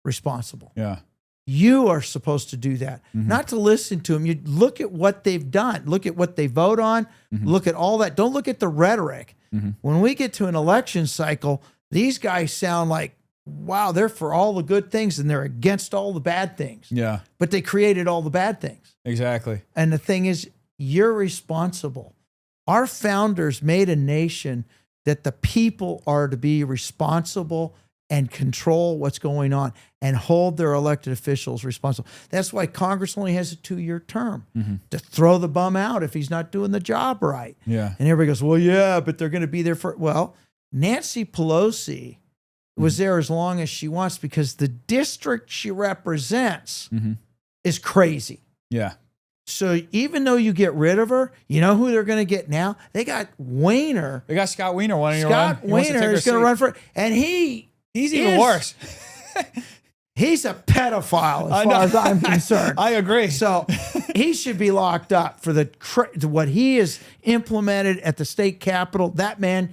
Speaker 2: responsible.
Speaker 1: Yeah.
Speaker 2: You are supposed to do that, not to listen to them. You look at what they've done. Look at what they vote on. Look at all that. Don't look at the rhetoric. When we get to an election cycle, these guys sound like, wow, they're for all the good things and they're against all the bad things.
Speaker 1: Yeah.
Speaker 2: But they created all the bad things.
Speaker 1: Exactly.
Speaker 2: And the thing is, you're responsible. Our founders made a nation that the people are to be responsible and control what's going on and hold their elected officials responsible. That's why Congress only has a 2-year term to throw the bum out if he's not doing the job right.
Speaker 1: Yeah.
Speaker 2: And everybody goes, well, yeah, but they're going to be there for, well, Nancy Pelosi was there as long as she wants because the district she represents is crazy.
Speaker 1: Yeah.
Speaker 2: So even though you get rid of her, you know who they're going to get now? They got Weiner.
Speaker 1: They got Scott Weiner wanting to run.
Speaker 2: Scott Weiner is going to run for it. And he's
Speaker 1: even worse.
Speaker 2: He's a pedophile as far as I'm concerned.
Speaker 1: I agree.
Speaker 2: So he should be locked up for what he has implemented at the state capitol. That man,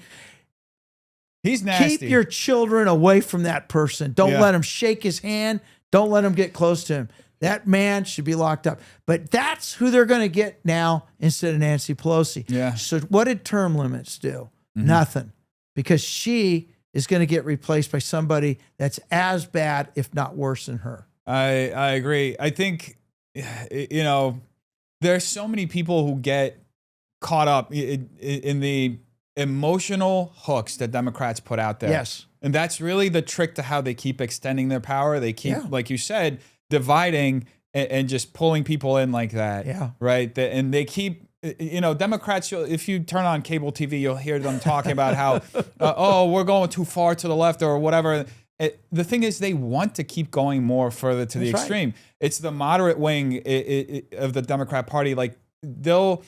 Speaker 1: he's nasty.
Speaker 2: Keep your children away from that person. Don't let him shake his hand. Don't let him get close to him. That man should be locked up. But that's who they're going to get now instead of Nancy Pelosi.
Speaker 1: Yeah.
Speaker 2: So what did term limits do? Nothing. Because she is going to get replaced by somebody that's as bad, if not worse than her.
Speaker 1: I agree. I think, there's so many people who get caught up in the emotional hooks that Democrats put out there.
Speaker 2: Yes.
Speaker 1: And that's really the trick to how they keep extending their power. They keep, like you said, dividing and just pulling people in like that.
Speaker 2: Yeah.
Speaker 1: Right. And they keep, Democrats, if you turn on cable TV, you'll hear them talking about how, we're going too far to the left or whatever. The thing is, they want to keep going more further to the extreme. Right. It's the moderate wing of the Democrat Party. Like they'll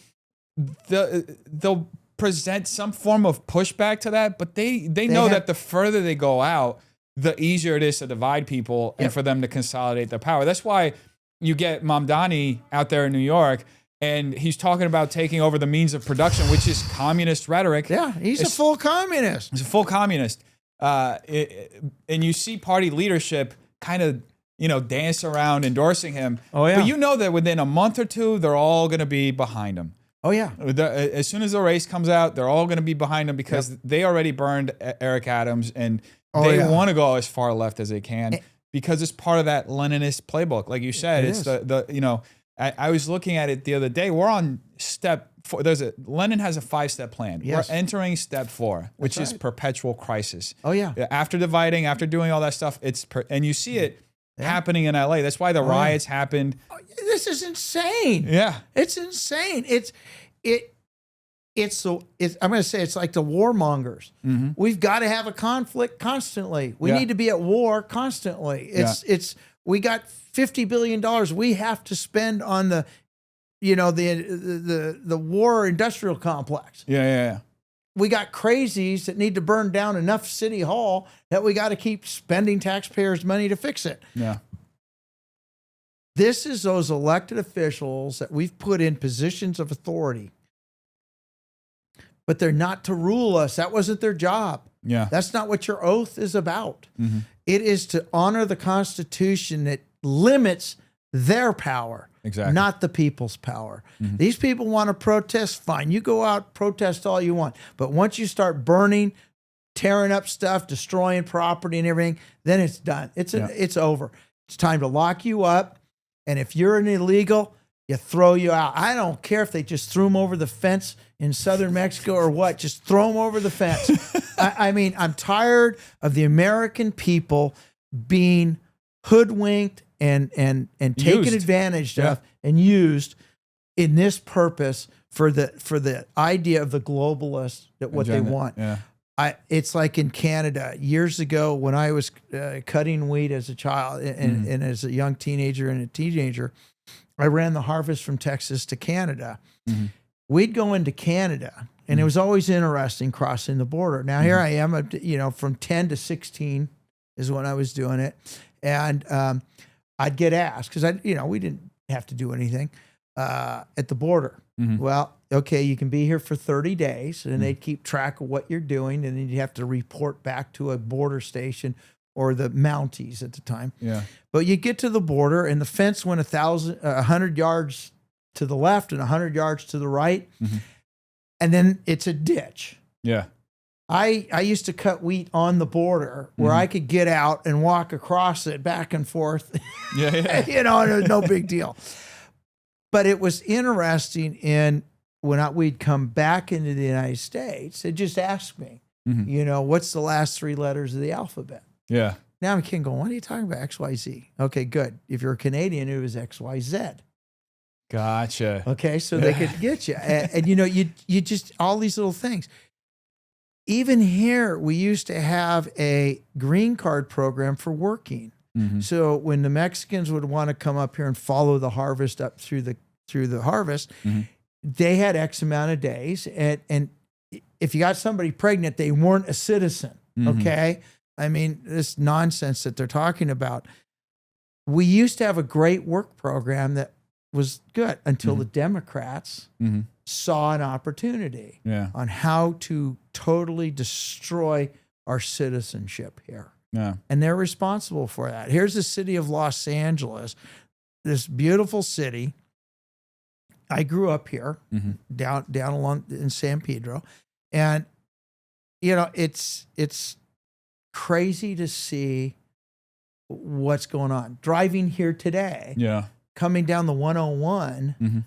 Speaker 1: present some form of pushback to that, but they know that the further they go out, the easier it is to divide people and for them to consolidate their power. That's why you get Mamdani out there in New York, and he's talking about taking over the means of production, which is communist rhetoric.
Speaker 2: Yeah, he's a full communist.
Speaker 1: He's a full communist. And you see party leadership kind of, dance around endorsing him.
Speaker 2: Oh, yeah.
Speaker 1: But you know that within a month or two, they're all going to be behind him.
Speaker 2: Oh, yeah.
Speaker 1: As soon as the race comes out, they're all going to be behind him because they already burned Eric Adams, and they want to go as far left as they can because it's part of that Leninist playbook. Like you said, it's I was looking at it the other day. We're on step 4. Lenin has a 5-step plan.
Speaker 2: Yes.
Speaker 1: We're entering step 4, which is perpetual crisis.
Speaker 2: Oh, yeah.
Speaker 1: After dividing, after doing all that stuff, and you see it happening in LA. That's why the riots happened.
Speaker 2: This is insane.
Speaker 1: Yeah.
Speaker 2: It's insane. I'm going to say it's like the warmongers. We've got to have a conflict constantly. We need to be at war constantly. We got $50 billion we have to spend on the war industrial complex.
Speaker 1: Yeah.
Speaker 2: We got crazies that need to burn down enough City Hall that we got to keep spending taxpayers' money to fix it.
Speaker 1: Yeah.
Speaker 2: This is those elected officials that we've put in positions of authority, but they're not to rule us. That wasn't their job.
Speaker 1: Yeah.
Speaker 2: That's not what your oath is about. It is to honor the Constitution that limits their power, not the people's power. These people want to protest, fine. You go out, protest all you want. But once you start burning, tearing up stuff, destroying property and everything, then it's done. It's over. It's time to lock you up. And if you're an illegal, you throw you out. I don't care if they just threw them over the fence in southern Mexico or what. Just throw them over the fence. I mean, I'm tired of the American people being hoodwinked and taken advantage of and used in this purpose for the idea of the globalists that what they want.
Speaker 1: Yeah.
Speaker 2: It's like in Canada years ago when I was cutting wheat as a child and as a young teenager and a teenager, I ran the harvest from Texas to Canada. We'd go into Canada, and it was always interesting crossing the border. Now here I am, from 10 to 16 is when I was doing it, and I'd get asked because we didn't have to do anything at the border. Well, okay, you can be here for 30 days, and they'd keep track of what you're doing, and then you have to report back to a border station or the Mounties at the time.
Speaker 1: Yeah.
Speaker 2: But you get to the border, and the fence went 100 yards to the left and 100 yards to the right, and then it's a ditch.
Speaker 1: Yeah.
Speaker 2: I used to cut wheat on the border where I could get out and walk across it back and forth.
Speaker 1: Yeah.
Speaker 2: And it was no big deal. But it was interesting when we'd come back into the United States, they just asked me, what's the last 3 letters of the alphabet?
Speaker 1: Yeah.
Speaker 2: Now I'm going, what are you talking about? XYZ. Okay, good. If you're a Canadian, it was XYZ.
Speaker 1: Gotcha.
Speaker 2: Okay, so they could get you. And you just, all these little things. Even here, we used to have a green card program for working. So when the Mexicans would want to come up here and follow the harvest up through the harvest, they had X amount of days. And if you got somebody pregnant, they weren't a citizen. Okay. I mean, this nonsense that they're talking about. We used to have a great work program that was good until the Democrats saw an opportunity on how to totally destroy our citizenship here.
Speaker 1: Yeah.
Speaker 2: And they're responsible for that. Here's the city of Los Angeles. this beautiful city. I grew up here, down along in San Pedro, and it's crazy to see what's going on. Driving here today, coming down the 101,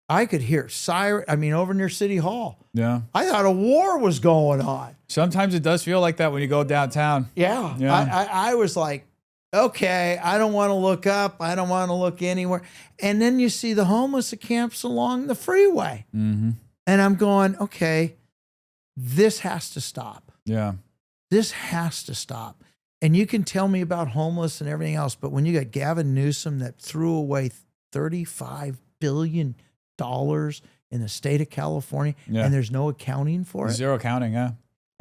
Speaker 2: I could hear siren. I mean, over near City Hall.
Speaker 1: Yeah,
Speaker 2: I thought a war was going on.
Speaker 1: Sometimes it does feel like that when you go downtown.
Speaker 2: Yeah. I was like, okay, I don't want to look up. I don't want to look anywhere. And then you see the homeless camps along the freeway. And I'm going, okay, this has to stop.
Speaker 1: Yeah.
Speaker 2: This has to stop. And you can tell me about homeless and everything else, but when you got Gavin Newsom that threw away $35 billion in the state of California, and there's no accounting for it.
Speaker 1: Zero accounting, yeah.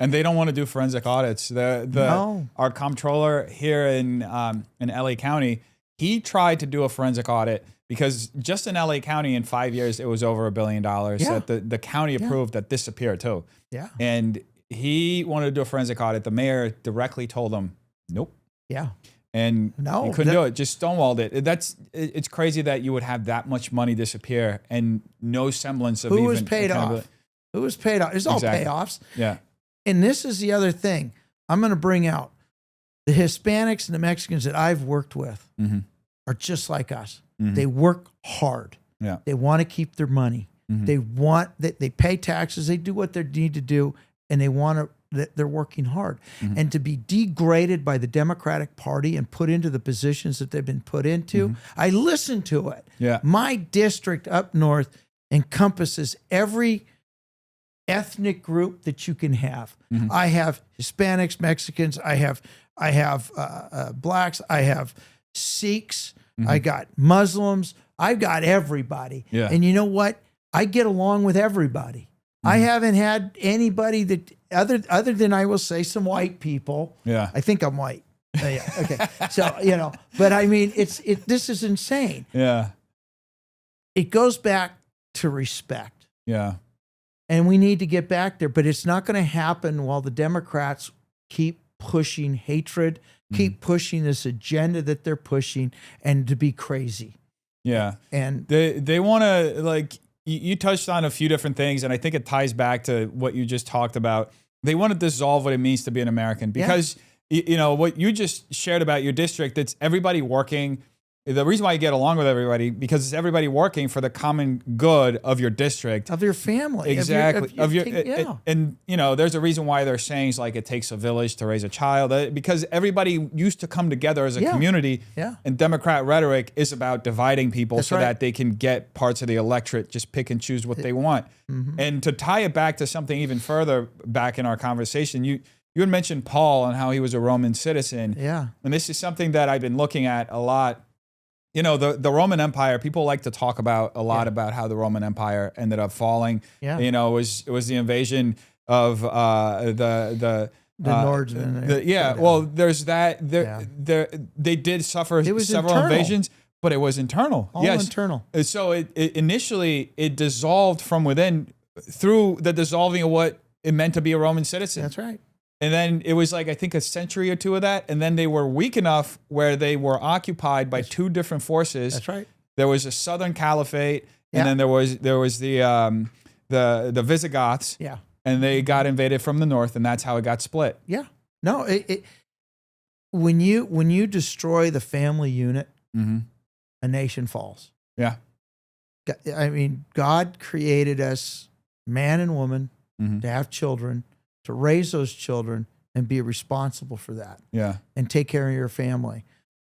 Speaker 1: And they don't want to do forensic audits. Our comptroller here in LA County, he tried to do a forensic audit because just in LA County in 5 years, it was over $1 billion that the county approved that disappeared too.
Speaker 2: Yeah.
Speaker 1: And he wanted to do a forensic audit. The mayor directly told him, nope.
Speaker 2: Yeah.
Speaker 1: And he couldn't do it, just stonewalled it. It's crazy that you would have that much money disappear and no semblance of
Speaker 2: who was paid off. Who was paid off? It's all payoffs.
Speaker 1: Yeah.
Speaker 2: And this is the other thing I'm going to bring out. The Hispanics and the Mexicans that I've worked with are just like us. They work hard.
Speaker 1: Yeah.
Speaker 2: They want to keep their money. They pay taxes. They do what they need to do, and they're working hard. And to be degraded by the Democratic Party and put into the positions that they've been put into, I listen to it.
Speaker 1: Yeah.
Speaker 2: My district up north encompasses every ethnic group that you can have. I have Hispanics, Mexicans. I have blacks. I have Sikhs. I got Muslims. I've got everybody.
Speaker 1: Yeah.
Speaker 2: And you know what? I get along with everybody. I haven't had anybody that other than, I will say, some white people.
Speaker 1: Yeah.
Speaker 2: I think I'm white. Yeah. Okay. So, but I mean, this is insane.
Speaker 1: Yeah.
Speaker 2: It goes back to respect.
Speaker 1: Yeah.
Speaker 2: And we need to get back there, but it's not going to happen while the Democrats keep pushing hatred, keep pushing this agenda that they're pushing, and to be crazy.
Speaker 1: Yeah.
Speaker 2: And
Speaker 1: they want to, like, you touched on a few different things, and I think it ties back to what you just talked about. They want to dissolve what it means to be an American because, what you just shared about your district, it's everybody working. The reason why you get along with everybody, because it's everybody working for the common good of your district.
Speaker 2: Of your family.
Speaker 1: Exactly. And there's a reason why they're saying like it takes a village to raise a child, because everybody used to come together as a community.
Speaker 2: Yeah.
Speaker 1: And Democrat rhetoric is about dividing people that they can get parts of the electorate, just pick and choose what they want. And to tie it back to something even further back in our conversation, you had mentioned Paul and how he was a Roman citizen.
Speaker 2: Yeah.
Speaker 1: And this is something that I've been looking at a lot. The Roman Empire, people like to talk about a lot about how the Roman Empire ended up falling.
Speaker 2: Yeah.
Speaker 1: It was the invasion of the Nordsmen. Well, there's that. They did suffer several invasions, but it was internal.
Speaker 2: All internal.
Speaker 1: So it initially dissolved from within through the dissolving of what it meant to be a Roman citizen.
Speaker 2: That's right.
Speaker 1: And then it was like, I think, a century or two of that. And then they were weak enough where they were occupied by two different forces.
Speaker 2: That's right.
Speaker 1: There was a Southern Caliphate, and then there was the Visigoths.
Speaker 2: Yeah.
Speaker 1: And they got invaded from the north, and that's how it got split.
Speaker 2: Yeah. No, when you destroy the family unit, a nation falls.
Speaker 1: Yeah.
Speaker 2: I mean, God created us, man and woman, to have children, to raise those children and be responsible for that.
Speaker 1: Yeah. And
Speaker 2: take care of your family.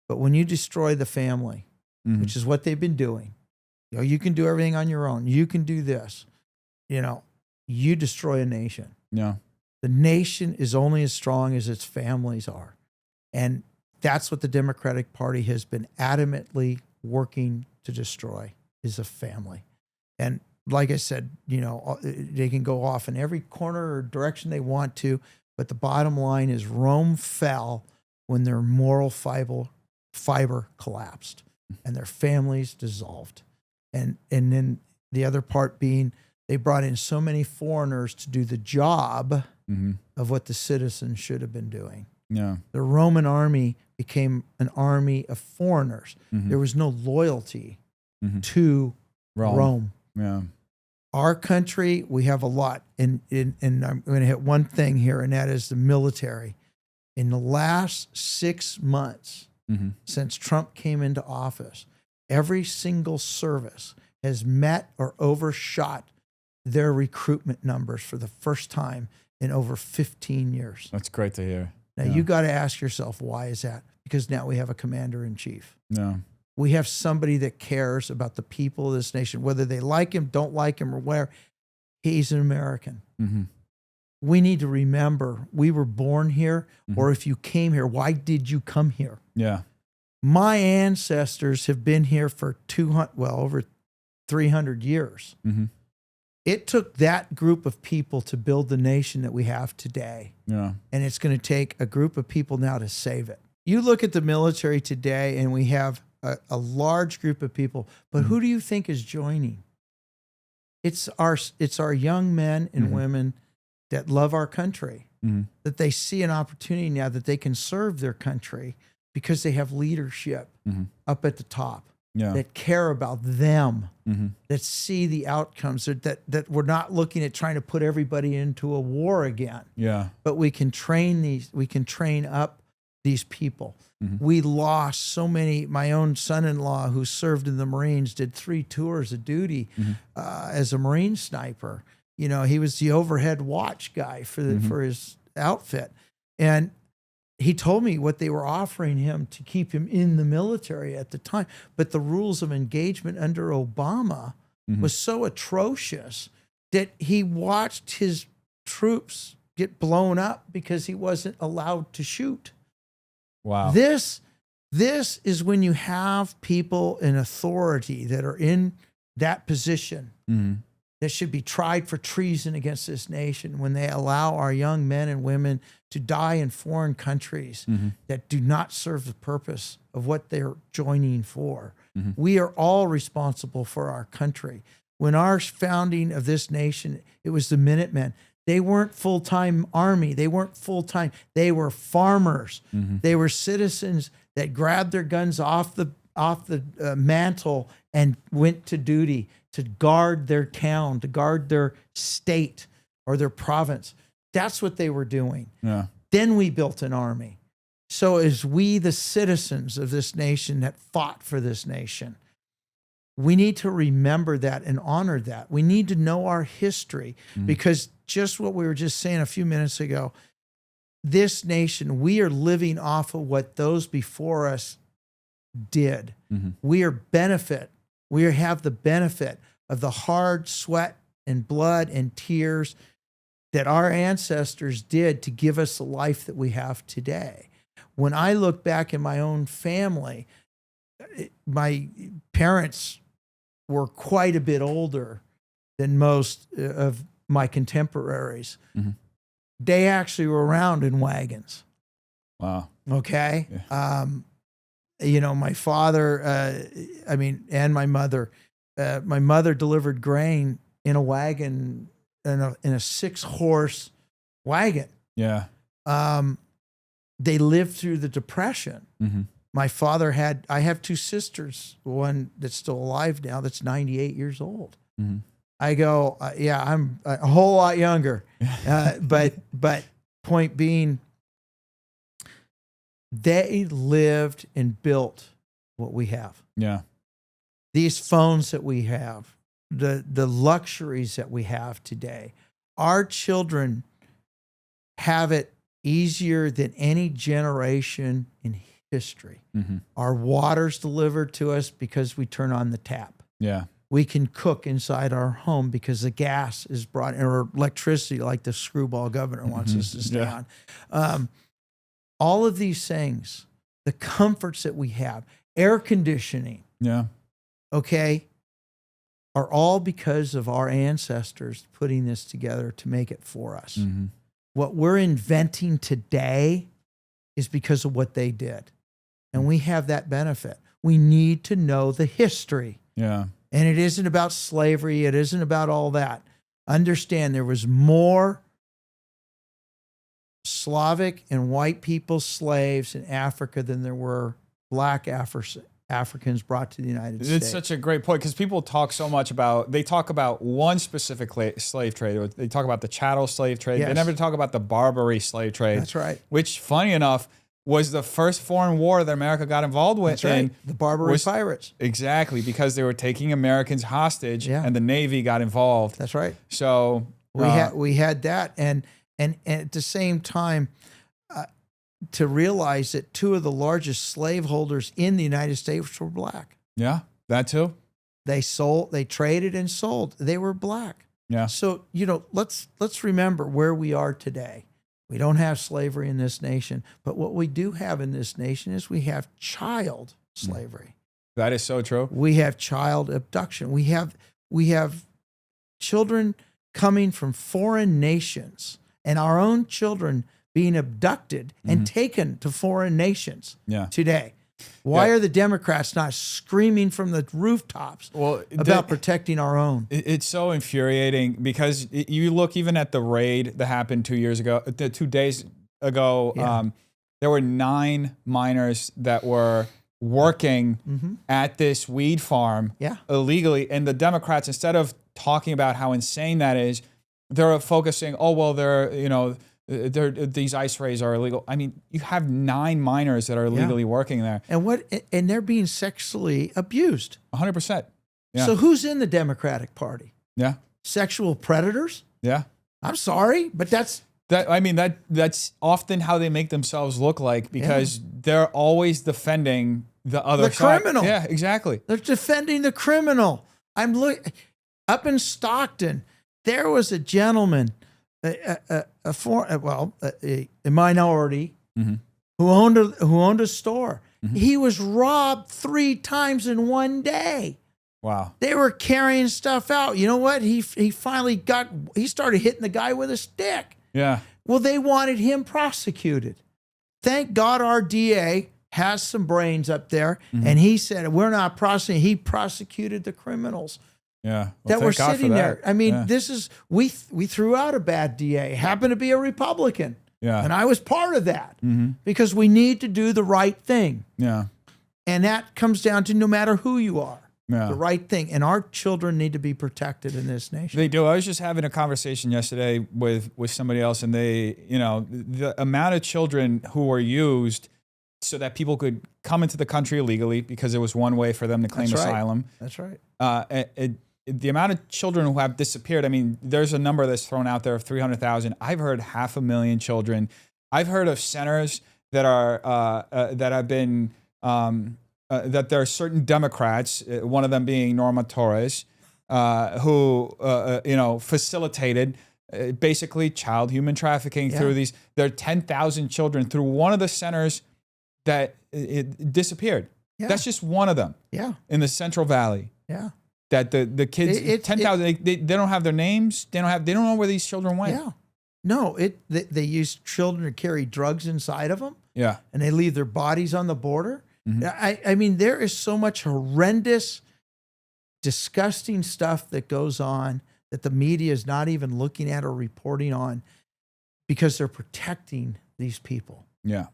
Speaker 2: But when you destroy the family, which is what they've been doing, you can do everything on your own. You can do this. You destroy a nation.
Speaker 1: Yeah.
Speaker 2: The nation is only as strong as its families are. And that's what the Democratic Party has been adamantly working to destroy, is a family. And like I said, they can go off in every corner or direction they want to, but the bottom line is Rome fell when their moral fiber collapsed and their families dissolved. And then the other part being they brought in so many foreigners to do the job of what the citizens should have been doing.
Speaker 1: Yeah.
Speaker 2: The Roman army became an army of foreigners. There was no loyalty to Rome.
Speaker 1: Yeah.
Speaker 2: Our country, we have a lot. And I'm going to hit one thing here, and that is the military. In the last 6 months, since Trump came into office, every single service has met or overshot their recruitment numbers for the first time in over 15 years.
Speaker 1: That's great to hear.
Speaker 2: Now, you got to ask yourself, why is that? Because now we have a commander-in-chief.
Speaker 1: Yeah.
Speaker 2: We have somebody that cares about the people of this nation, whether they like him, don't like him, or whatever. He's an American. We need to remember we were born here, or if you came here, why did you come here?
Speaker 1: Yeah.
Speaker 2: My ancestors have been here for over 300 years. It took that group of people to build the nation that we have today.
Speaker 1: Yeah.
Speaker 2: And it's going to take a group of people now to save it. You look at the military today, and we have a large group of people, but who do you think is joining? It's our young men and women that love our country, that they see an opportunity now that they can serve their country because they have leadership up at the top that care about them, that see the outcomes, that we're not looking at trying to put everybody into a war again.
Speaker 1: Yeah.
Speaker 2: But we can train up these people. We lost so many. My own son-in-law, who served in the Marines, did 3 tours of duty as a Marine sniper. You know, he was the overhead watch guy for his outfit. And he told me what they were offering him to keep him in the military at the time. But the rules of engagement under Obama was so atrocious that he watched his troops get blown up because he wasn't allowed to shoot.
Speaker 1: Wow.
Speaker 2: This is when you have people in authority that are in that position that should be tried for treason against this nation, when they allow our young men and women to die in foreign countries that do not serve the purpose of what they're joining for. We are all responsible for our country. When our founding of this nation, it was the Minutemen. They weren't full-time army. They weren't full-time. They were farmers. They were citizens that grabbed their guns off the mantle and went to duty to guard their town, to guard their state or their province. That's what they were doing.
Speaker 1: Yeah.
Speaker 2: Then we built an army. So as we, the citizens of this nation that fought for this nation, we need to remember that and honor that. We need to know our history, because just what we were just saying a few minutes ago, this nation, we are living off of what those before us did. We have the benefit of the hard sweat and blood and tears that our ancestors did to give us the life that we have today. When I look back in my own family, my parents were quite a bit older than most of my contemporaries. They actually were around in wagons.
Speaker 1: Wow.
Speaker 2: Okay. Yeah. You know, my father, and my mother delivered grain in a wagon, in a 6-horse wagon.
Speaker 1: Yeah.
Speaker 2: They lived through the Depression. My father I have 2 sisters, one that's still alive now that's 98 years old. I go, I'm a whole lot younger. But point being, they lived and built what we have.
Speaker 1: Yeah.
Speaker 2: These phones that we have, the luxuries that we have today, our children have it easier than any generation in history. Our water's delivered to us because we turn on the tap.
Speaker 1: Yeah.
Speaker 2: We can cook inside our home because the gas is brought in, or electricity, like the screwball governor wants us to stay on. All of these things, the comforts that we have, air conditioning, okay, are all because of our ancestors putting this together to make it for us. What we're inventing today is because of what they did. And we have that benefit. We need to know the history.
Speaker 1: Yeah.
Speaker 2: And it isn't about slavery. It isn't about all that. Understand there was more Slavic and white people slaves in Africa than there were black Africans brought to the United States.
Speaker 1: It's such a great point because people talk so much about, they talk about one specific slave trade. They talk about the chattel slave trade.
Speaker 2: Yes.
Speaker 1: They never talk about the Barbary slave trade.
Speaker 2: That's right.
Speaker 1: Which, funny enough, was the first foreign war that America got involved with.
Speaker 2: That's right. The Barbary pirates.
Speaker 1: Exactly, because they were taking Americans hostage,
Speaker 2: Yeah.
Speaker 1: and the Navy got involved.
Speaker 2: That's right.
Speaker 1: So
Speaker 2: we had that, and at the same time, to realize that two of the largest slaveholders in the United States were black.
Speaker 1: Yeah, that too.
Speaker 2: They traded and sold. They were black.
Speaker 1: Yeah.
Speaker 2: So let's remember where we are today. We don't have slavery in this nation, but what we do have in this nation is we have child slavery.
Speaker 1: That is so true.
Speaker 2: We have child abduction. We have children coming from foreign nations and our own children being abducted and taken to foreign nations today. Why are the Democrats not screaming from the rooftops about protecting our own?
Speaker 1: It's so infuriating because you look even at the raid that happened 2 days ago. There were 9 miners that were working at this weed farm illegally. And the Democrats, instead of talking about how insane that is, they're focusing, these ice raids are illegal. I mean, you have 9 miners that are illegally working there.
Speaker 2: And they're being sexually abused.
Speaker 1: 100%. Yeah.
Speaker 2: So who's in the Democratic Party?
Speaker 1: Yeah.
Speaker 2: Sexual predators?
Speaker 1: Yeah.
Speaker 2: I'm sorry, but that's often how they make themselves look like, because they're always defending the other side. Criminal.
Speaker 1: Yeah, exactly.
Speaker 2: They're defending the criminal. Up in Stockton, there was a gentleman, a minority who owned a store. He was robbed 3 times in one day.
Speaker 1: Wow.
Speaker 2: They were carrying stuff out. You know what? He finally started hitting the guy with a stick.
Speaker 1: Yeah.
Speaker 2: Well, they wanted him prosecuted. Thank God our DA has some brains up there, and he said, we're not prosecuting. He prosecuted the criminals.
Speaker 1: Yeah.
Speaker 2: That were sitting there. I mean, we threw out a bad DA, happened to be a Republican.
Speaker 1: Yeah.
Speaker 2: And I was part of that because we need to do the right thing.
Speaker 1: Yeah.
Speaker 2: And that comes down to no matter who you are,
Speaker 1: the
Speaker 2: right thing. And our children need to be protected in this nation.
Speaker 1: They do. I was just having a conversation yesterday with somebody else, and the amount of children who were used so that people could come into the country illegally because it was one way for them to claim asylum.
Speaker 2: That's right.
Speaker 1: The amount of children who have disappeared, I mean, there's a number that's thrown out there of 300,000. I've heard 500,000 children. I've heard of centers that have been, that there are certain Democrats, one of them being Norma Torres, who facilitated basically child human trafficking through these. There are 10,000 children through one of the centers that it disappeared. Yeah. That's just one of them. Yeah. In the Central Valley.
Speaker 2: Yeah.
Speaker 1: That the kids 10,000 they don't have their names. They don't know where these children went.
Speaker 2: Yeah. No, they use children to carry drugs inside of them.
Speaker 1: Yeah.
Speaker 2: And they leave their bodies on the border. I mean, there is so much horrendous, disgusting stuff that goes on that the media is not even looking at or reporting on because they're protecting these people.
Speaker 1: Yeah.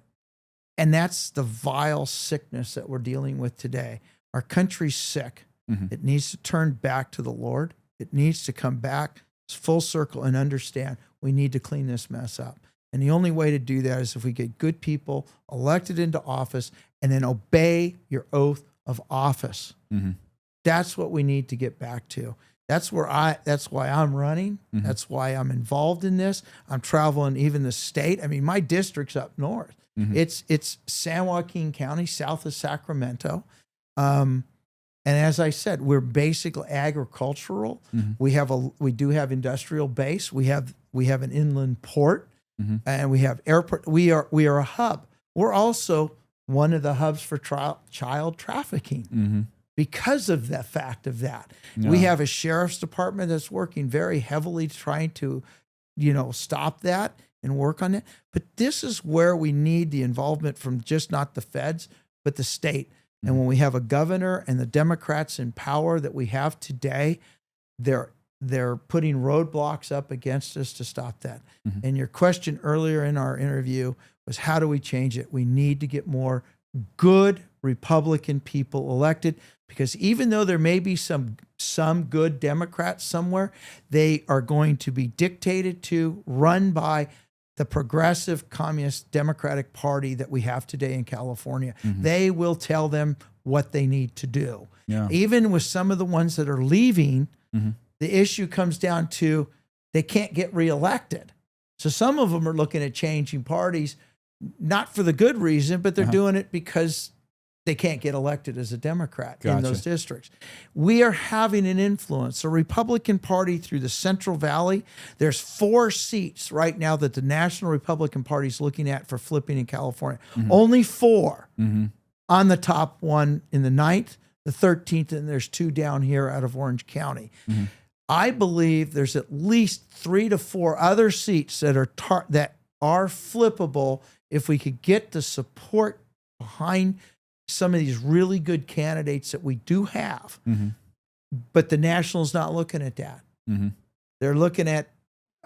Speaker 2: And that's the vile sickness that we're dealing with today. Our country's sick. It needs to turn back to the Lord. It needs to come back full circle and understand we need to clean this mess up. And the only way to do that is if we get good people elected into office and then obey your oath of office. That's what we need to get back to. That's why I'm running. That's why I'm involved in this. I'm traveling even the state. I mean, my district's up north. It's San Joaquin County, south of Sacramento. And as I said, we're basically agricultural. We do have industrial base. We have an inland port, and we have airport. We are a hub. We're also one of the hubs for child trafficking because of the fact of that. Yeah. We have a sheriff's department that's working very heavily trying to, stop that and work on it. But this is where we need the involvement from just not the feds, but the state. And when we have a governor and the Democrats in power that we have today, they're they're putting roadblocks up against us to stop that.
Speaker 1: Mm-hmm.
Speaker 2: And your question earlier in our interview was, how do we change it? We need to get more good Republican people elected, because even though there may be some good Democrats somewhere, they are going to be dictated to, run by the progressive communist Democratic Party that we have today in California.
Speaker 1: Mm-hmm.
Speaker 2: They will tell them what they need to do.
Speaker 1: Yeah.
Speaker 2: Even with some of the ones that are leaving,
Speaker 1: Mm-hmm.
Speaker 2: the issue comes down to they can't get reelected. So some of them are looking at changing parties, not for the good reason, but they're doing it because they can't get elected as a Democrat in those districts. We are having an influence. The Republican Party through the Central Valley, there's 4 seats right now that the National Republican Party is looking at for flipping in California.
Speaker 1: Mm-hmm.
Speaker 2: Only 4
Speaker 1: Mm-hmm.
Speaker 2: on the top one in the 9th, the 13th, and there's 2 down here out of Orange County.
Speaker 1: Mm-hmm.
Speaker 2: I believe there's at least 3 to 4 other seats that are flippable if we could get the support behind some of these really good candidates that we do have.
Speaker 1: Mm-hmm.
Speaker 2: But the National's not looking at that.
Speaker 1: Mm-hmm.
Speaker 2: They're looking at,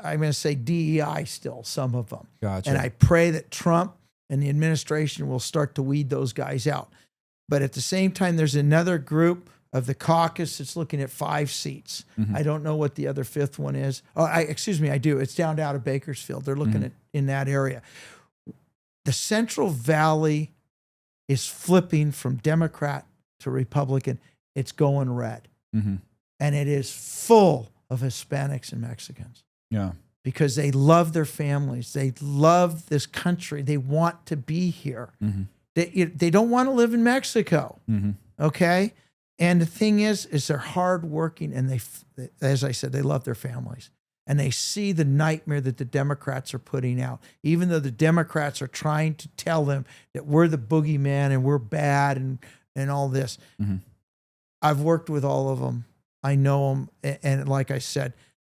Speaker 2: I'm going to say DEI still, some of them.
Speaker 1: Gotcha.
Speaker 2: And I pray that Trump and the administration will start to weed those guys out. But at the same time, there's another group of the caucus that's looking at 5 seats.
Speaker 1: Mm-hmm.
Speaker 2: I don't know what the other 5th one is. Excuse me, I do. It's down out of Bakersfield. They're looking at in that area. The Central Valley is flipping from Democrat to Republican. It's going red.
Speaker 1: Mm-hmm.
Speaker 2: And it is full of Hispanics and Mexicans.
Speaker 1: Yeah.
Speaker 2: Because they love their families. They love this country. They want to be here.
Speaker 1: Mm-hmm.
Speaker 2: They don't want to live in Mexico.
Speaker 1: Mm-hmm.
Speaker 2: Okay? And the thing is they're hardworking, and they, as I said, they love their families. And they see the nightmare that the Democrats are putting out, even though the Democrats are trying to tell them that we're the boogeyman and we're bad and all this.
Speaker 1: Mm-hmm.
Speaker 2: I've worked with all of them. I know them. And like I said,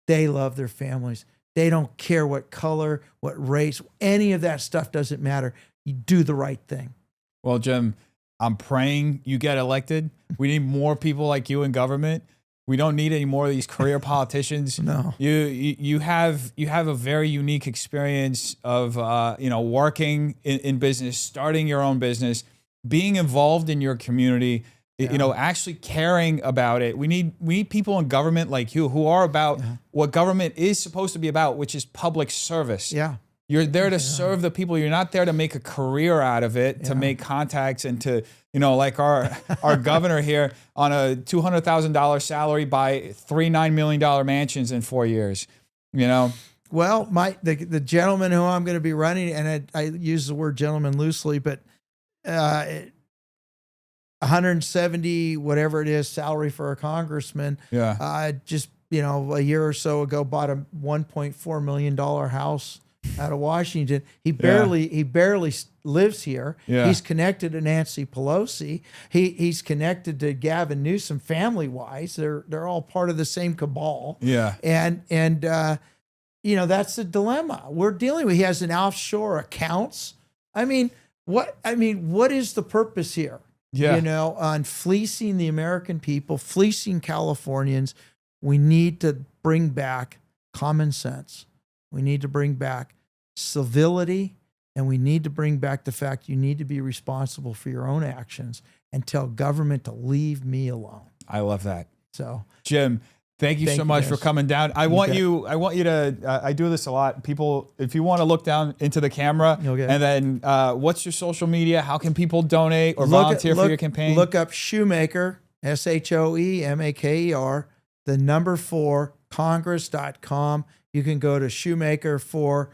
Speaker 2: they love their families. They don't care what color, what race, any of that stuff doesn't matter. You do the right thing.
Speaker 1: Well, Jim, I'm praying you get elected. We need more people like you in government. We don't need any more of these career politicians.
Speaker 2: No.
Speaker 1: You have a very unique experience of working in business, starting your own business, being involved in your community.
Speaker 2: Yeah.
Speaker 1: Actually caring about it. We need people in government like you who are about what government is supposed to be about, which is public service.
Speaker 2: Yeah.
Speaker 1: You're there to serve the people. You're not there to make a career out of it, to make contacts and to, like our governor here on a $200,000 salary buy 3 $9 million mansions in 4 years, Well,
Speaker 2: the gentleman who I'm going to be running, and I use the word gentleman loosely, but 170, whatever it is, salary for a congressman.
Speaker 1: Yeah.
Speaker 2: Just, a year or so ago, bought a $1.4 million house out of Washington. He barely lives here.
Speaker 1: Yeah.
Speaker 2: He's connected to Nancy Pelosi. He's connected to Gavin Newsom family wise. They're all part of the same cabal.
Speaker 1: Yeah.
Speaker 2: And that's the dilemma we're dealing with. He has an offshore accounts. What is the purpose here?
Speaker 1: Yeah.
Speaker 2: On fleecing the American people, fleecing Californians. We need to bring back common sense. We need to bring back civility, and we need to bring back the fact you need to be responsible for your own actions and tell government to leave me alone.
Speaker 1: I love that.
Speaker 2: So,
Speaker 1: Jim, thank you so much for coming down. I want you to, I do this a lot. People, if you want to look down into the camera, and then what's your social media? How can people donate or volunteer for your campaign?
Speaker 2: Look up Shoemaker, SHOEMAKER, the number 4, congress.com. You can go to Shoemaker for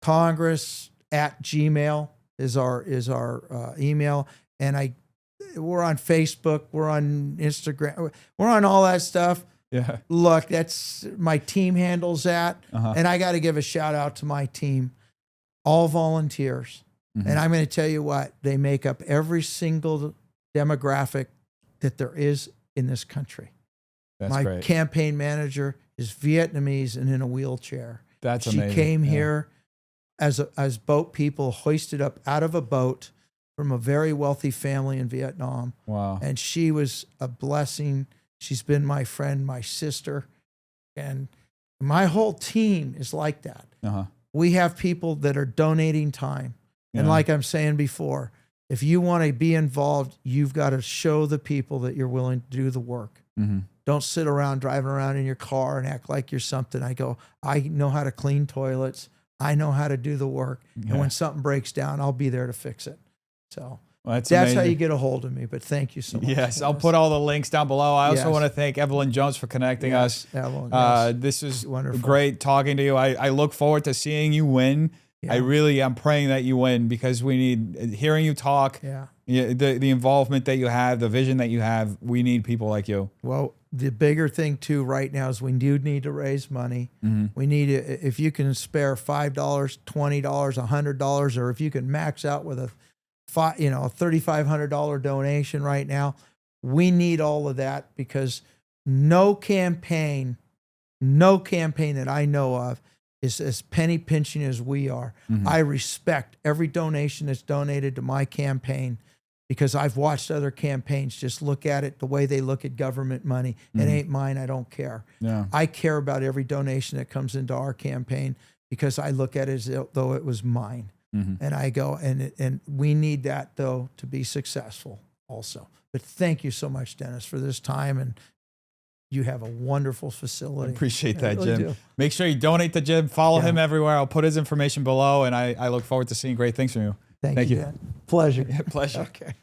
Speaker 2: Congress @gmail is our email. And we're on Facebook. We're on Instagram. We're on all that stuff.
Speaker 1: Yeah.
Speaker 2: Look, that's my team handles that. And I got to give a shout out to my team, all volunteers. Mm-hmm. And I'm going to tell you what, they make up every single demographic that there is in this country.
Speaker 1: That's
Speaker 2: my
Speaker 1: great.
Speaker 2: Campaign manager is Vietnamese and in a wheelchair.
Speaker 1: That's
Speaker 2: she
Speaker 1: amazing.
Speaker 2: Came here as boat people, hoisted up out of a boat from a very wealthy family in Vietnam.
Speaker 1: Wow.
Speaker 2: And she was a blessing. She's been my friend, my sister. And my whole team is like that.
Speaker 1: Uh-huh.
Speaker 2: We have people that are donating time. And like I'm saying before, if you want to be involved, you've got to show the people that you're willing to do the work.
Speaker 1: Mm-hmm.
Speaker 2: Don't sit around driving around in your car and act like you're something. I know how to clean toilets. I know how to do the work. And when something breaks down, I'll be there to fix it. So that's how you get a hold of me. But thank you so much.
Speaker 1: Yes, I'll put all the links down below. I also want to thank Evelyn Jones for connecting us.
Speaker 2: Evelyn,
Speaker 1: this is
Speaker 2: wonderful.
Speaker 1: Great talking to you. I look forward to seeing you win. Yeah. I'm praying that you win, because we need hearing you talk. Yeah. The involvement that you have, the vision that you have. We need people like you.
Speaker 2: Well, the bigger thing too right now is we do need to raise money. Mm-hmm. We need to, if you can spare $5, $20, $100, or if you can max out with a $3,500 donation right now, we need all of that, because no campaign that I know of is as penny pinching as we are. Mm-hmm. I respect every donation that's donated to my campaign, because I've watched other campaigns just look at it the way they look at government money. Mm-hmm. It ain't mine. I don't care. Yeah. I care about every donation that comes into our campaign, because I look at it as though it was mine. Mm-hmm. And I go, and we need that, though, to be successful also. But thank you so much, Dennis, for this time. And you have a wonderful facility.
Speaker 1: I appreciate that, really, Jim. Make sure you donate to Jim. Follow him everywhere. I'll put his information below, and I look forward to seeing great things from you.
Speaker 2: Thank you. Dan. Pleasure.
Speaker 1: Pleasure.
Speaker 2: Okay.